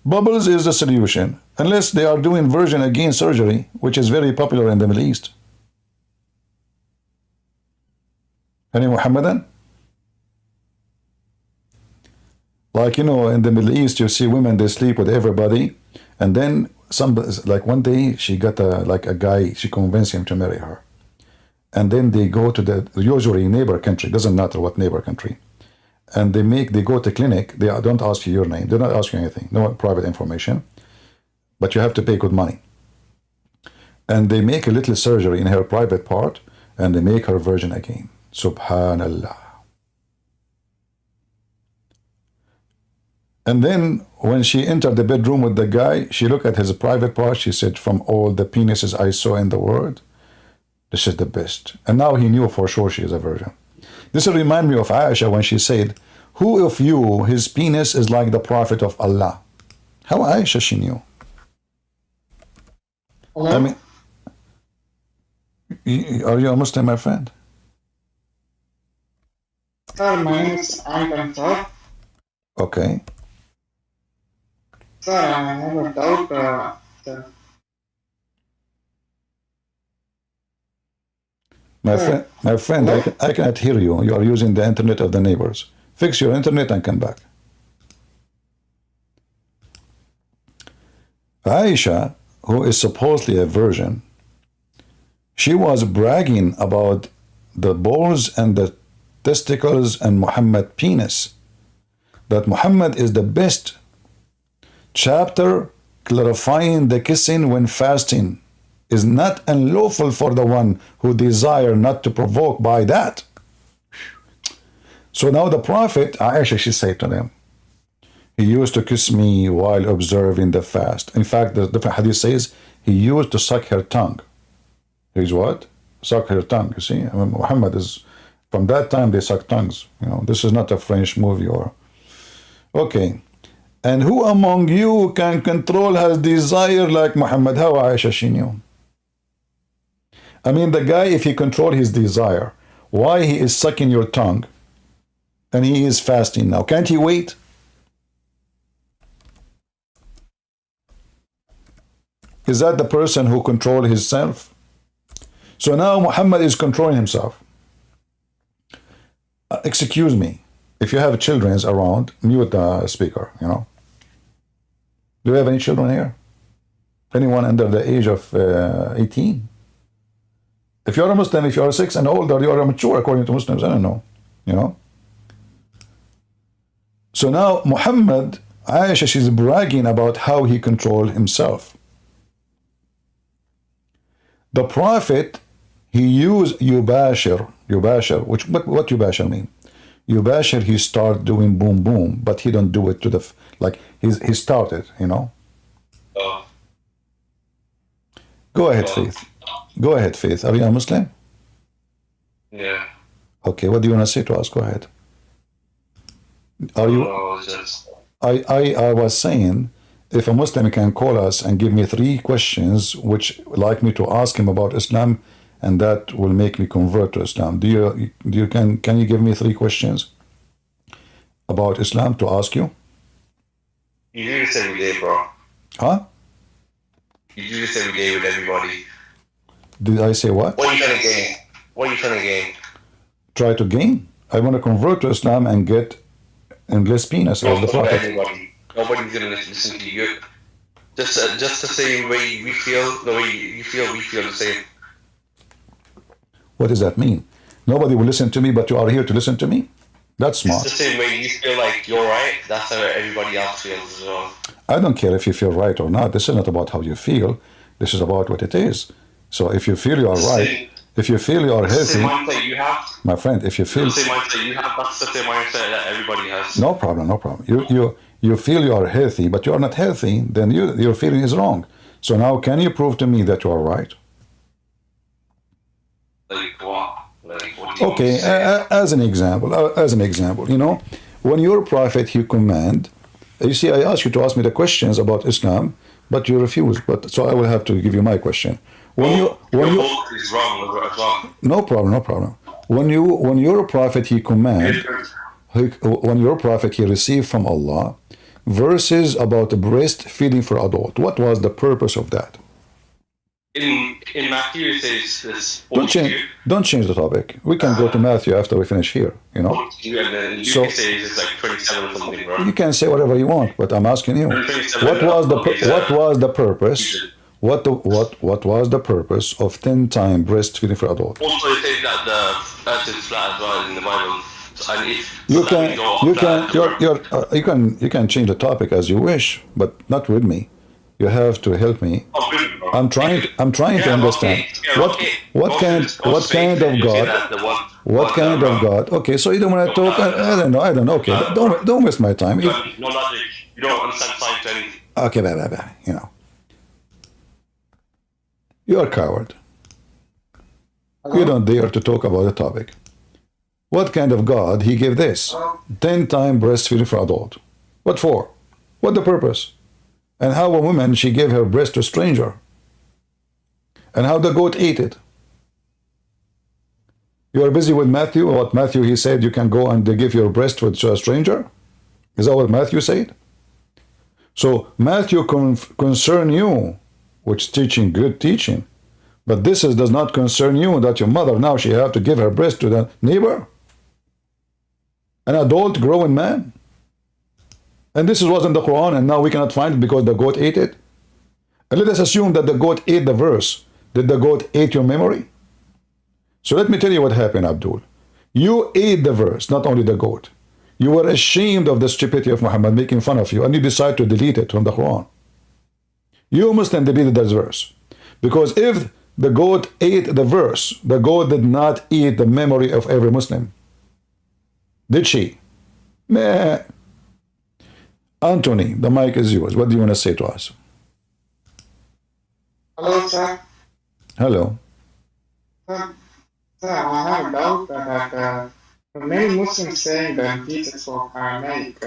Speaker 1: Bubbles is the solution. Unless they are doing virgin again surgery, which is very popular in the Middle East. Any Muhammadan? Like, in the Middle East, you see women, they sleep with everybody. And then, like one day, she got a guy, she convinced him to marry her. And then they go to the usually neighbor country, doesn't matter what neighbor country. And they go to clinic, they don't ask you your name, they don't ask you anything, no private information. But you have to pay good money. And they make a little surgery in her private part, and they make her virgin again. Subhanallah. And then when she entered the bedroom with the guy, she looked at his private part, she said, from all the penises I saw in the world, this is the best. And now he knew for sure she is a virgin. This will remind me of Aisha when she said, who of you, his penis is like the Prophet of Allah? How Aisha she knew?
Speaker 3: Hello?
Speaker 1: I mean, are you a Muslim, my friend?
Speaker 3: Sir, my name is Anton, sir.
Speaker 1: Okay.
Speaker 3: Sir, I have a doubt, sir.
Speaker 1: My friend, I cannot hear you. You are using the internet of the neighbors. Fix your internet and come back. Aisha, who is supposedly a virgin, she was bragging about the balls and the testicles and Muhammad penis. That Muhammad is the best chapter clarifying the kissing when fasting is not unlawful for the one who desire not to provoke by that. So now the Prophet, Aisha, she said to them, he used to kiss me while observing the fast. In fact, the different hadith says he used to suck her tongue. He's what? Suck her tongue, you see? I mean, Muhammad is, from that time they suck tongues. This is not a French movie or... Okay. And who among you can control his desire like Muhammad? How Aisha she knew? I mean, the guy, if he control his desire, why he is sucking your tongue and he is fasting now? Can't he wait? Is that the person who control himself? So now Muhammad is controlling himself. Excuse me, if you have children around, mute the speaker, Do you have any children here? Anyone under the age of 18? If you're a Muslim, if you're 6 and older, you are mature according to Muslims. I don't know, So now Muhammad, Aisha, she's bragging about how he controlled himself. The Prophet, he used yubashir, which what yubashir mean? Yubashir, he start doing boom boom, but he don't do it to the, like he started, Go ahead, Faith. Go ahead, Faith. Are you a Muslim?
Speaker 6: Yeah.
Speaker 1: Okay, what do you want to say to us? Go ahead. Are you? I was saying, if a Muslim can call us and give me 3 questions which like me to ask him about Islam, and that will make me convert to Islam. Can you give me 3 questions about Islam to ask you?
Speaker 7: You do this every day, bro.
Speaker 1: Huh?
Speaker 7: You do this every day with everybody.
Speaker 1: Did I say what?
Speaker 7: What are you trying to gain? What are you trying to gain?
Speaker 1: Try to gain? I want to convert to Islam and get endless penis as the
Speaker 7: Not
Speaker 1: Prophet.
Speaker 7: everybody. Nobody's gonna listen to you. Just the same way we feel, the way you feel, we feel the same.
Speaker 1: What does that mean? Nobody will listen to me, but you are here to listen to me? That's
Speaker 7: It's
Speaker 1: smart.
Speaker 7: the same way you feel like you're right. That's how everybody else feels as well.
Speaker 1: I don't care if you feel right or not. This is not about how you feel. This is about what it is. So if you feel you are right, if you feel you are
Speaker 7: The same
Speaker 1: healthy,
Speaker 7: mindset you have.
Speaker 1: my friend, if you
Speaker 7: The
Speaker 1: feel
Speaker 7: same mindset you have. That's the same mindset that everybody has.
Speaker 1: no problem, no problem. You feel you are healthy, but you are not healthy, then your feeling is wrong. So now can you prove to me that you are right?
Speaker 7: Like what? Like what do you
Speaker 1: Okay,
Speaker 7: want to say?
Speaker 1: as an example, you know, when your prophet he command, you see, I asked you to ask me the questions about Islam, but you refused. But so I will have to give you my question. When
Speaker 7: Your
Speaker 1: you
Speaker 7: vote is wrong as well.
Speaker 1: no problem, no problem. When your prophet he command, when your prophet he received from Allah verses about breastfeeding for adult, what was the purpose of that?
Speaker 7: In Matthew it says this.
Speaker 1: Don't change the topic. We can go to Matthew after we finish here. You know,
Speaker 7: And then Luke
Speaker 1: So-
Speaker 7: says it's like 27 or something, bro.
Speaker 1: you can say whatever you want, but I'm asking you, what was the purpose? What was the purpose of 10 time breastfeeding for adult?
Speaker 7: Also, it says that the earth is flat as well in the Bible. And if
Speaker 1: You
Speaker 7: so that
Speaker 1: can
Speaker 7: we go off
Speaker 1: you
Speaker 7: that,
Speaker 1: can you can change the topic as you wish, but not with me. You have to help me.
Speaker 7: Oh, good, bro.
Speaker 1: I'm trying to
Speaker 7: Yeah,
Speaker 1: understand
Speaker 7: okay. Yeah, okay.
Speaker 1: what kind of
Speaker 7: You say
Speaker 1: God.
Speaker 7: that the one-
Speaker 1: What
Speaker 7: one
Speaker 1: kind
Speaker 7: that
Speaker 1: of
Speaker 7: wrong.
Speaker 1: God? Okay, so you don't want to talk. I don't know. Okay, don't waste my time.
Speaker 7: No logic. You don't understand science or anything.
Speaker 1: Okay, bye. You know, you are a coward. You don't dare to talk about the topic. What kind of God he gave this? 10 time breastfeeding for adult. What for? What the purpose? And how a woman she gave her breast to a stranger? And how the goat ate it? You are busy with Matthew. What Matthew he said you can go and give your breast to a stranger? Is that what Matthew said? So Matthew concern you, which teaching good teaching, but this does not concern you that your mother now she have to give her breast to the neighbor, an adult growing man, and this was in the Quran, and now we cannot find it because the goat ate it. And let us assume that the goat ate the verse. Did the goat ate your memory? So let me tell you what happened, Abdul. You ate the verse, not only the goat. You were ashamed of the stupidity of Muhammad making fun of you, and you decide to delete it from the Quran. You Muslim deleted that verse. Because if the goat ate the verse, the goat did not eat the memory of every Muslim. Did she? Meh. Anthony, the mic is yours. What do you want to say to us?
Speaker 8: Hello, sir.
Speaker 1: Hello.
Speaker 8: Sir, I have a doubt that many Muslims saying that Jesus of Aramaic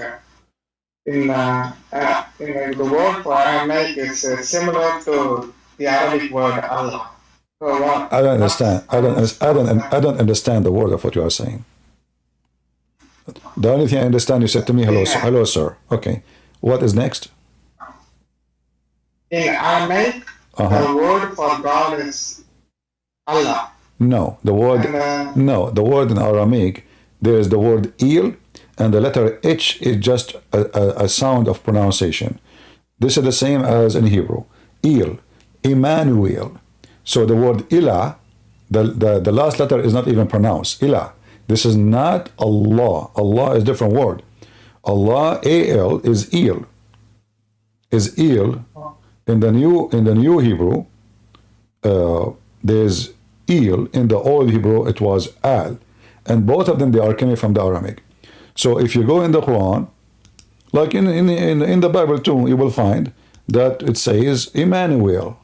Speaker 8: in the word for Aramaic is similar to the Arabic word Allah. So what?
Speaker 1: I don't understand. I don't understand the word of what you are saying. The only thing I understand, you said to me, hello, sir. Okay. What is next?
Speaker 8: In Aramaic, the word for God is Allah.
Speaker 1: No, the word in Aramaic, there is the word il, and the letter H is just a sound of pronunciation. This is the same as in Hebrew. Il, Emmanuel. So the word ilah, the last letter is not even pronounced. Ilah. This is not Allah. Allah is a different word. Allah, A-L, is il. Is il. In the new Hebrew, there's il. In the old Hebrew, it was al. And both of them, they are coming from the Aramaic. So if you go in the Quran, like in the Bible too, you will find that it says Emmanuel.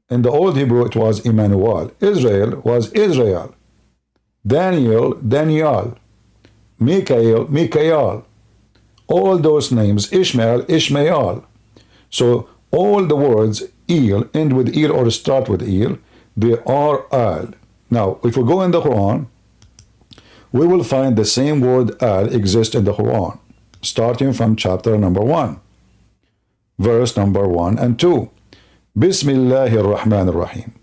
Speaker 1: In the old Hebrew, it was Emmanuel. Israel was Israel. Daniel, Daniel. Mikael, Mikael. All those names, Ishmael, Ishmael. So all the words il end with il or start with il, they are al. Now, if we go in the Quran, we will find the same word al exists in the Quran, starting from chapter number 1. verse number 1 and 2. Bismillahir Rahmanir Rahim.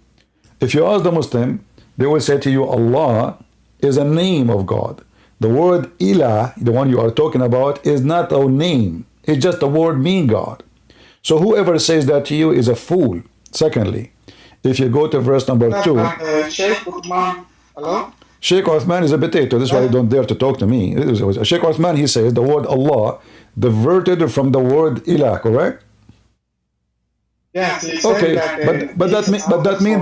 Speaker 1: If you ask the Muslim, they will say to you, Allah is a name of God. The word ilah, the one you are talking about, is not a name. It's just a word mean God. So whoever says that to you is a fool. Secondly, if you go to verse number 2,
Speaker 8: Sheikh Uthman, hello?
Speaker 1: Sheikh Uthman is a potato. This is why you don't dare to talk to me. Sheikh Uthman, he says the word Allah diverted from the word ilah, correct?
Speaker 8: Yes, he said
Speaker 1: Okay,
Speaker 8: that,
Speaker 1: but that mean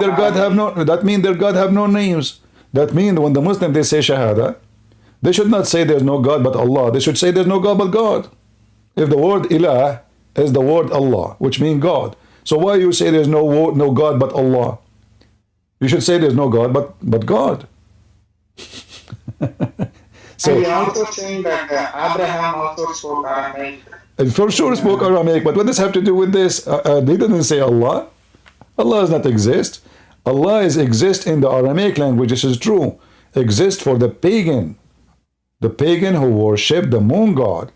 Speaker 1: their God have no names. That means when the Muslim they say shahada, they should not say there's no God but Allah. They should say there's no God but God. If the word ilah is the word Allah, which means God, so why you say there's no God but Allah? You should say there's no God but God.
Speaker 8: So and he also saying that Abraham also spoke Aramaic.
Speaker 1: For sure spoke Aramaic, but what does have to do with this? They didn't say Allah. Allah does not exist. Allah exists in the Aramaic language. This is true. Exist for the pagan who worship the moon god.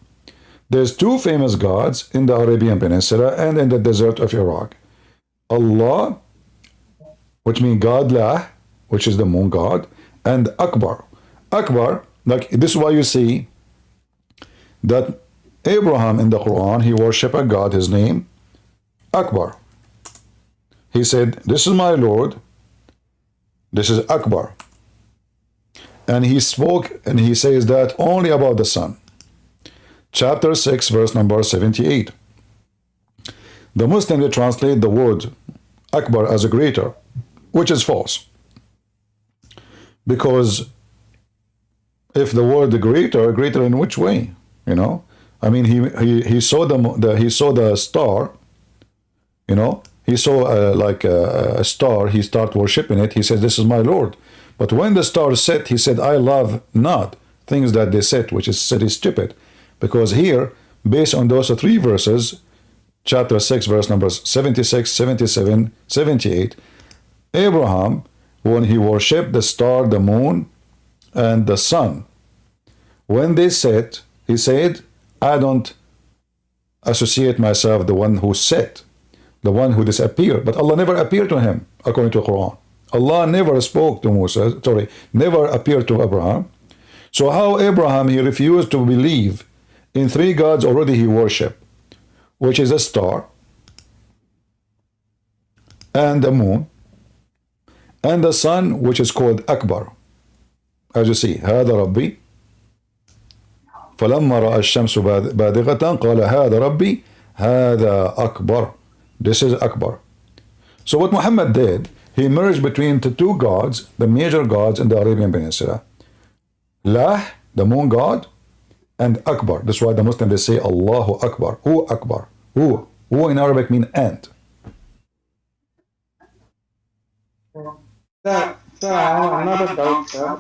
Speaker 1: There's two famous gods in the Arabian Peninsula and in the desert of Iraq. Allah, which means Godlah, which is the moon god, and Akbar. Akbar, like this is why you see that Abraham in the Quran, he worshiped a god, his name, Akbar. He said, this is my Lord, this is Akbar. And he spoke and he says that only about the Son. Chapter 6, verse number 78. The Muslims, they translate the word Akbar as a greater, which is false. Because if the word greater in which way? You know? I mean, he saw the star, you know, he saw like a star, he started worshiping it, he says, this is my Lord. But when the star set, he said, I love not things that they set, which is said is stupid. Because here, based on those three verses, chapter 6, verse numbers 76, 77, 78, Abraham, when he worshipped the star, the moon, and the sun, when they set, he said, I don't associate myself the one who set, the one who disappeared. But Allah never appeared to him, according to the Quran. Allah never spoke to Moses, never appeared to Abraham. So how Abraham, he refused to believe in three gods already he worshipped, which is a star, and the moon, and the sun, which is called Akbar. As you see, هذا ربي فلما رأى الشمس بادغة قال هذا ربي هذا أكبر. This is Akbar. So what Muhammad did, he merged between the two gods, the major gods in the Arabian Peninsula. Lah, the moon god, and Akbar. That's why the Muslims, they say Allahu Akbar. Who Akbar? Who in Arabic mean ant.
Speaker 8: Sir, I have another doubt, sir.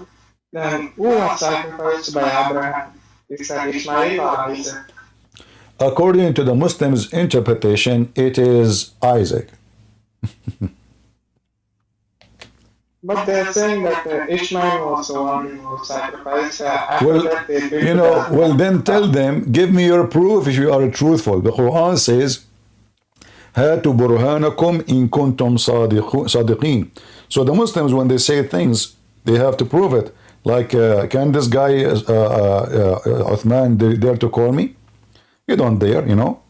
Speaker 8: Then who was sacrificed by Abraham? Is that Ishmael or Isaac?
Speaker 1: According to the Muslims' interpretation, it is Isaac.
Speaker 8: But they're saying that Ishmael was the one who was sacrificed. After
Speaker 1: Well,
Speaker 8: that they built
Speaker 1: you know,
Speaker 8: the-
Speaker 1: well then tell them, give me your proof if you are truthful. The Quran says, هاتوا برهانكم إن كنتم صادقين. So the Muslims, when they say things, they have to prove it. Like, can this guy, Uthman, dare to call me? You don't dare, you know,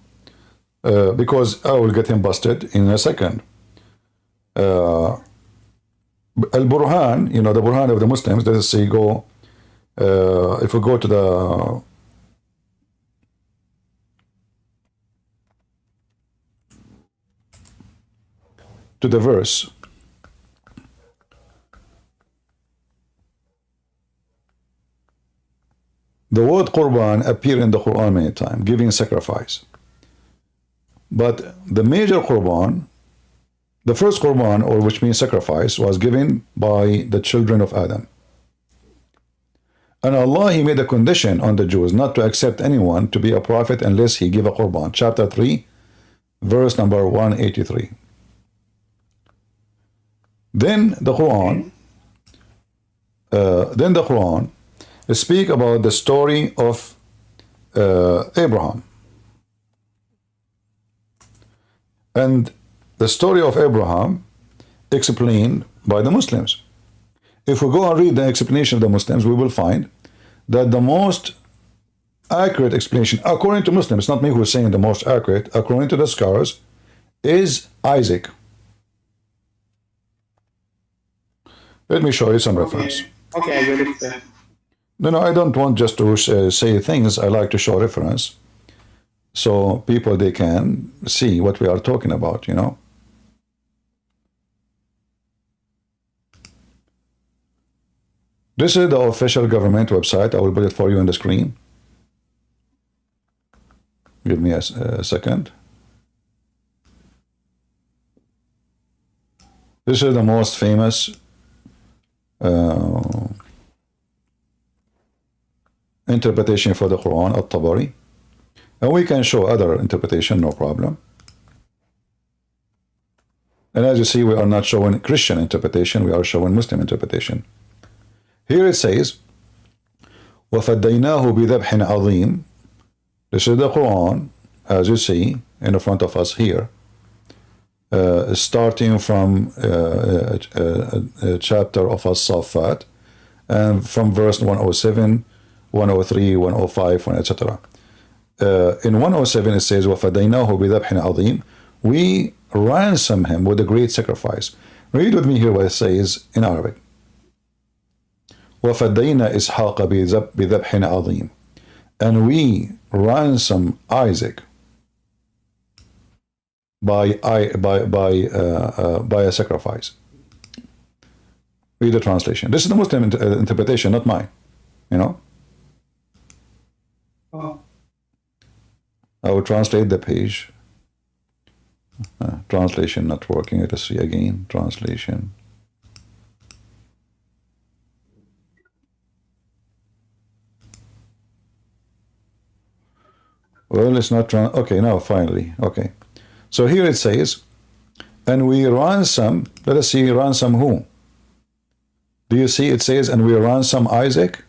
Speaker 1: because I will get him busted in a second. Al-Burhan, you know, the Burhan of the Muslims, let's say go, if we go to the verse, the word Qurban appear in the Quran many times, giving sacrifice. But the major Qurban, the first Qurban, or which means sacrifice, was given by the children of Adam. And Allah, He made a condition on the Jews not to accept anyone to be a prophet unless he give a Qurban. Chapter 3, verse number 183. Then the Quran speak about the story of Abraham. and the story of Abraham explained by the Muslims. If we go and read the explanation of the Muslims, we will find that the most accurate explanation, according to Muslims, it's not me who is saying the most accurate, according to the scholars, is Isaac. Let me show you some reference.
Speaker 8: Okay, I get it, sir.
Speaker 1: No, I don't want just to say things. I like to show reference so people, they can see what we are talking about, you know. This is the official government website. I will put it for you on the screen. Give me a second. This is the most famous interpretation for the Quran, At-Tabari. And we can show other interpretation, no problem. And as you see, we are not showing Christian interpretation, we are showing Muslim interpretation. Here it says, وَفَدَّيْنَاهُ بِذَبْحٍ عَظِيمٍ. This is the Quran, as you see, in the front of us here. Starting from a chapter of As-Saffat, and from verse 107, 103, 105, etc. In 107 it says, وَفَدَيْنَاهُ بِذَبْحٍ عَظِيمٍ. We ransom him with a great sacrifice. Read with me here what it says in Arabic. وَفَدَيْنَا إِسْحَاقَ بِذَبْحٍ عَظِيمٍ. And we ransom Isaac by a sacrifice. Read the translation. This is the Muslim interpretation, not mine. You know. I will translate the page. Translation not working. Let us see again. Translation. Well, it's not. Okay, now finally. Okay. So here it says, and we ransom. Let us see, ransom who? Do you see it says, and we ransom Isaac?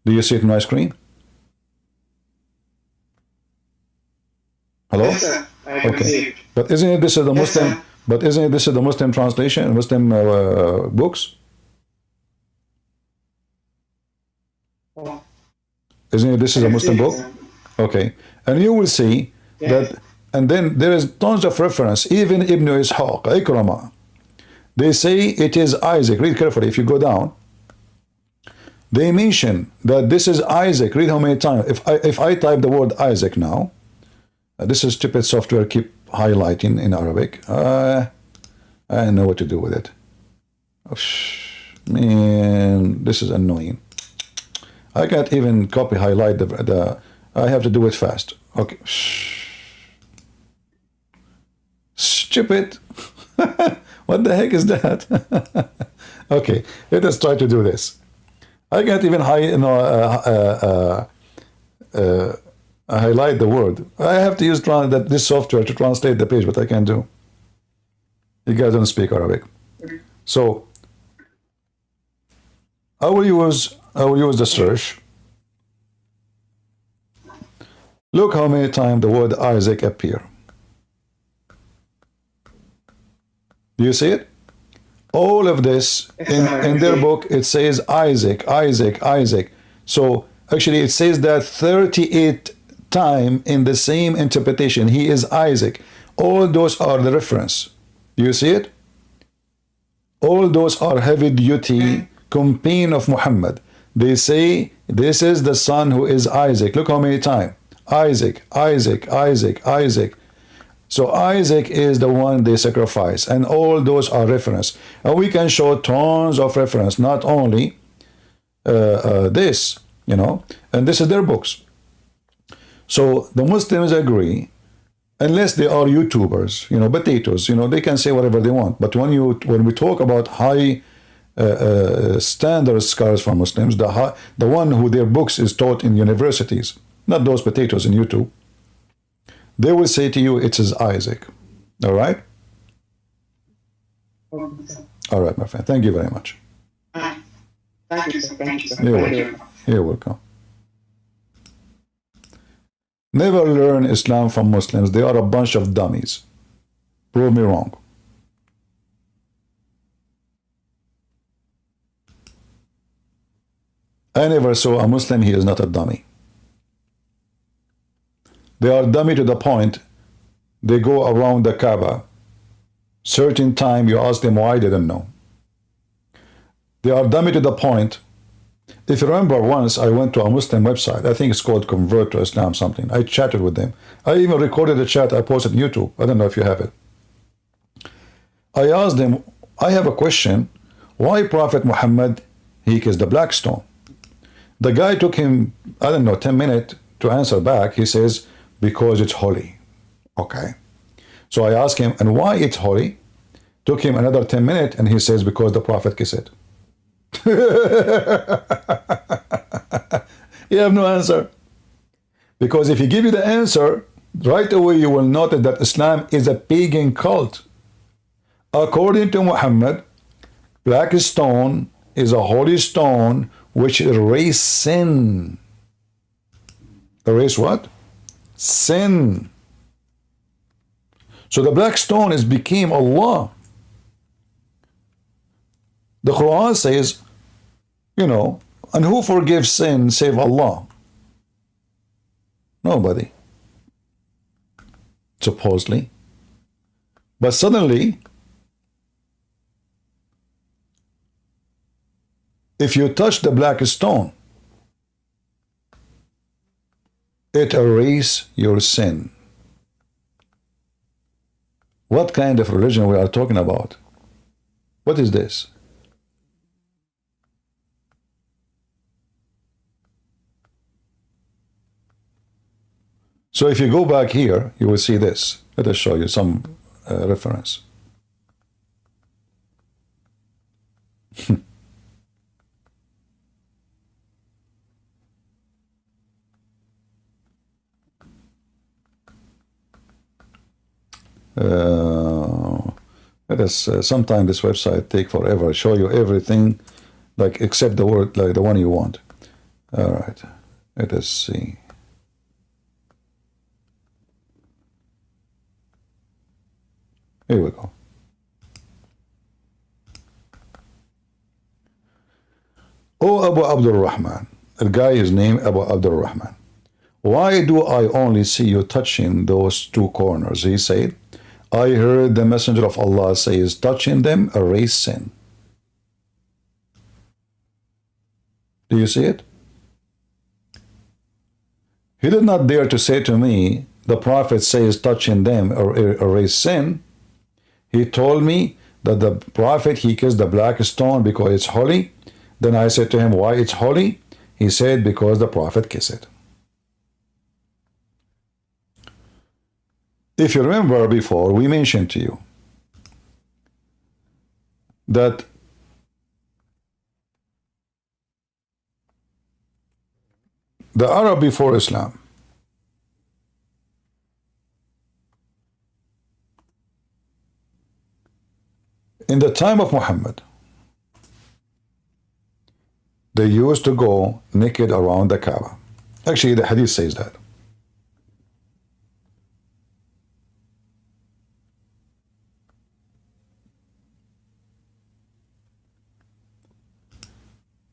Speaker 1: Do you see it on my screen? Hello?
Speaker 8: Yes, sir. I can see it.
Speaker 1: But isn't it this is the
Speaker 8: Yes,
Speaker 1: Muslim?
Speaker 8: sir.
Speaker 1: But isn't it this is the Muslim translation, Muslim books?
Speaker 8: Oh,
Speaker 1: Isn't it this is
Speaker 8: I
Speaker 1: a
Speaker 8: can
Speaker 1: Muslim
Speaker 8: see it,
Speaker 1: book?
Speaker 8: sir.
Speaker 1: Okay, and you will see that, and then there is tons of reference. Even Ibn Ishaq, Ikrama, they say it is Isaac. Read carefully. If you go down, they mention that this is Isaac. Read how many times. If I type the word Isaac now, this is stupid software. Keep highlighting in Arabic. I know what to do with it. Man, this is annoying. I can't even copy highlight the. I have to do it fast. Okay. Stupid. What the heck is that? Okay, let us try to do this. I can't even highlight the word. I have to use this software to translate the page, but I can't do. You guys don't speak Arabic, so I will use the search. Look how many times the word Isaac appear. Do you see it? All of this in their book, it says Isaac, Isaac, Isaac. So actually it says that 38 times in the same interpretation. He is Isaac. All those are the reference. Do you see it? All those are heavy duty companion of Muhammad. They say this is the son who is Isaac. Look how many times. Isaac, Isaac, Isaac, Isaac. So Isaac is the one they sacrifice, and all those are reference. And we can show tons of reference, not only this, you know, and this is their books. So the Muslims agree, unless they are YouTubers, you know, potatoes, you know, they can say whatever they want. But when we talk about high standard scholars for Muslims, the one who their books is taught in universities, not those potatoes in YouTube, they will say to you, it is Isaac. All right? All right, my friend. Thank you very much.
Speaker 8: Thank you, sir. Thank you, sir.
Speaker 1: You're
Speaker 8: Thank
Speaker 1: welcome.
Speaker 8: you.
Speaker 1: Here we go. Never learn Islam from Muslims. They are a bunch of dummies. Prove me wrong. I never saw a Muslim, he is not a dummy. They are dummy to the point they go around the Kaaba. Certain time you ask them why, they don't know. They are dummy to the point. If you remember, once I went to a Muslim website, I think it's called Convert to Islam something. I chatted with them. I even recorded the chat, I posted on YouTube. I don't know if you have it. I asked them, I have a question. Why Prophet Muhammad, he kissed the black stone? The guy took him, I don't know, 10 minutes to answer back. He says, because it's holy. Okay. So I asked him, and why it's holy? Took him another 10 minutes, and he says, because the Prophet kissed it. You have no answer. Because if he give you the answer, right away you will notice that Islam is a pagan cult. According to Muhammad, black stone is a holy stone which erase sin. Erase what? Sin. So the black stone is became Allah. The Quran says, you know, and who forgives sin save Allah? Nobody. Supposedly. But suddenly, if you touch the black stone, it erases your sin. What kind of religion we are talking about? What is this? So if you go back here, you will see this. Let us show you some reference. Let us sometime this website take forever, show you everything, like except the word, like the one you want. All right, let us see. Here we go. Oh, Abu Abdul Rahman. The guy is named Abu Abdul Rahman. Why do I only see you touching those two corners? He said, I heard the Messenger of Allah says, touching them erase sin. Do you see it? He did not dare to say to me, the Prophet says touching them erase sin. He told me that the Prophet, he kissed the black stone because it's holy. Then I said to him, why it's holy? He said, because the Prophet kissed it. If you remember before, we mentioned to you that the Arab before Islam, in the time of Muhammad, they used to go naked around the Kaaba. Actually, the hadith says that.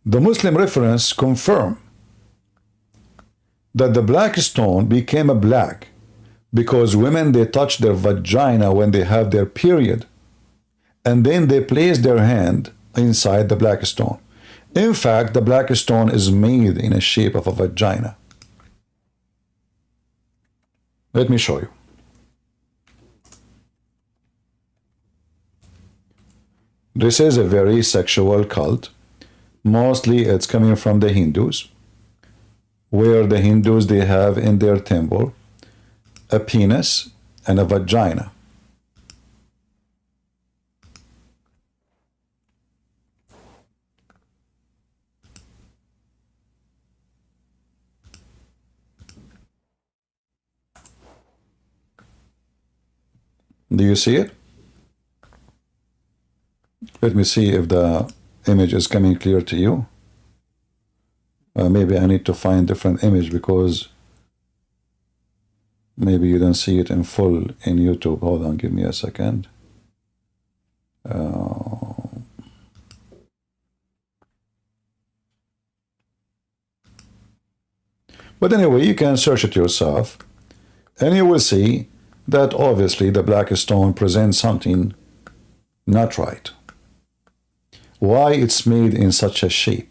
Speaker 1: The Muslim reference confirm that the black stone became a black because women, they touch their vagina when they have their period, and then they place their hand inside the black stone. In fact, the black stone is made in a shape of a vagina. Let me show you. This is a very sexual cult. Mostly it's coming from the Hindus, where the Hindus, they have in their temple a penis and a vagina. Do you see it? Let me see if the image is coming clear to you. Maybe I need to find different image because maybe you don't see it in full in YouTube. Hold on, give me a second. But anyway, you can search it yourself, and you will see that obviously the black stone presents something not right. Why it's made in such a shape?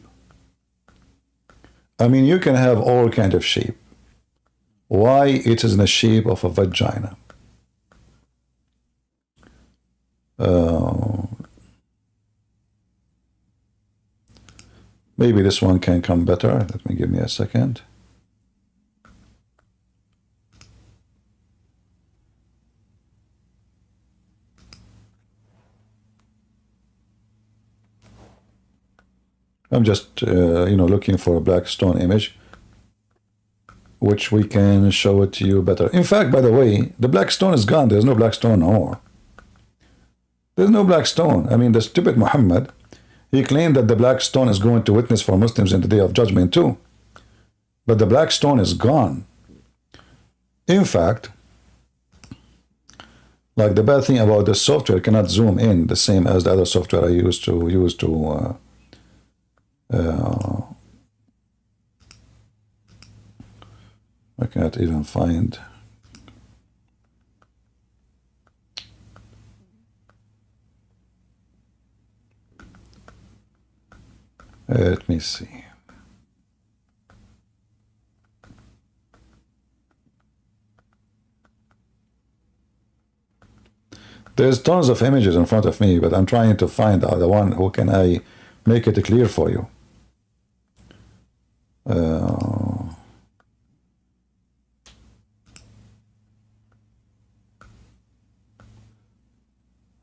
Speaker 1: I mean, you can have all kind of shape. Why it is in the shape of a vagina? Maybe this one can come better. Let me give me a second. I'm just, looking for a black stone image, which we can show it to you better. In fact, by the way, the black stone is gone. There's no black stone no more. There's no black stone. I mean, the stupid Muhammad, he claimed that the black stone is going to witness for Muslims in the Day of Judgment too. But the black stone is gone. In fact, like the bad thing about this software cannot zoom in the same as the other software I used to I can't even find. Let me see. There's tons of images in front of me, but I'm trying to find the one who can I make it clear for you.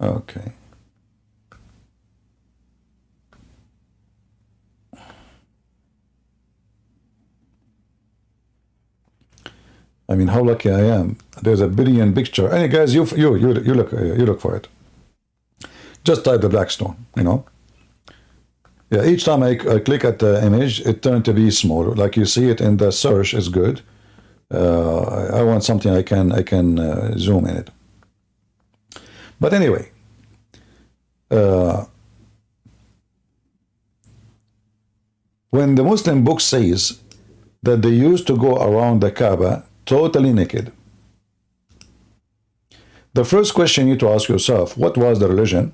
Speaker 1: Okay. I mean, how lucky I am. There's a billion picture. And guys, you look for it. Just type the black stone, Yeah, each time I click at the image, it turned to be smaller. Like you see it in the search is good. I want something I can zoom in it. But anyway, when the Muslim book says that they used to go around the Kaaba totally naked, the first question you need to ask yourself, what was the religion?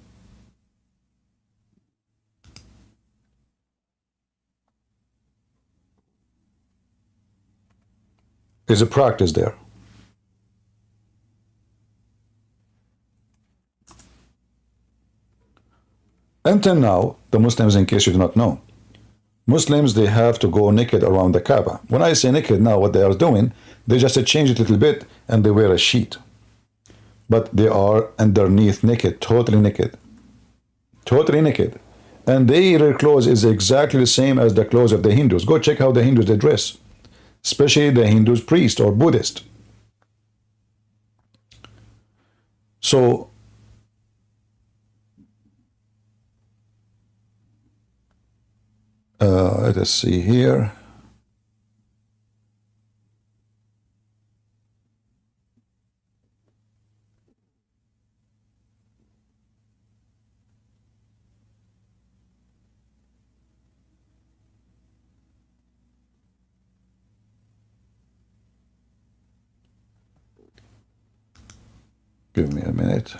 Speaker 1: Is a practice there? Until now, the Muslims, in case you do not know, Muslims, they have to go naked around the Kaaba. When I say naked now, what they are doing, they just change it a little bit and they wear a sheet. But they are underneath naked, totally naked. Totally naked. And their clothes is exactly the same as the clothes of the Hindus. Go check how the Hindus they dress. Especially the Hindus priest or Buddhist. So, let us see here. Give me a minute.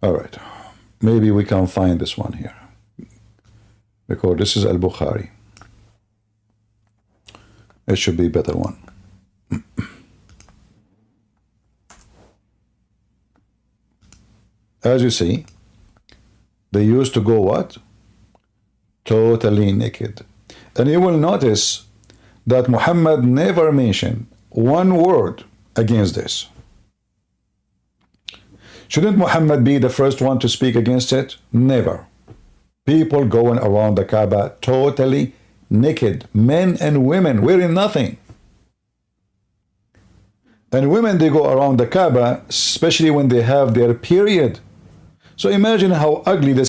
Speaker 1: All right. Maybe we can find this one here. Because this is Al-Bukhari. It should be a better one. As you see, they used to go what? Totally naked. And you will notice that Muhammad never mentioned one word against this. Shouldn't Muhammad be the first one to speak against it? Never. People going around the Kaaba totally naked, men and women wearing nothing. And women, they go around the Kaaba, especially when they have their period. So imagine how ugly the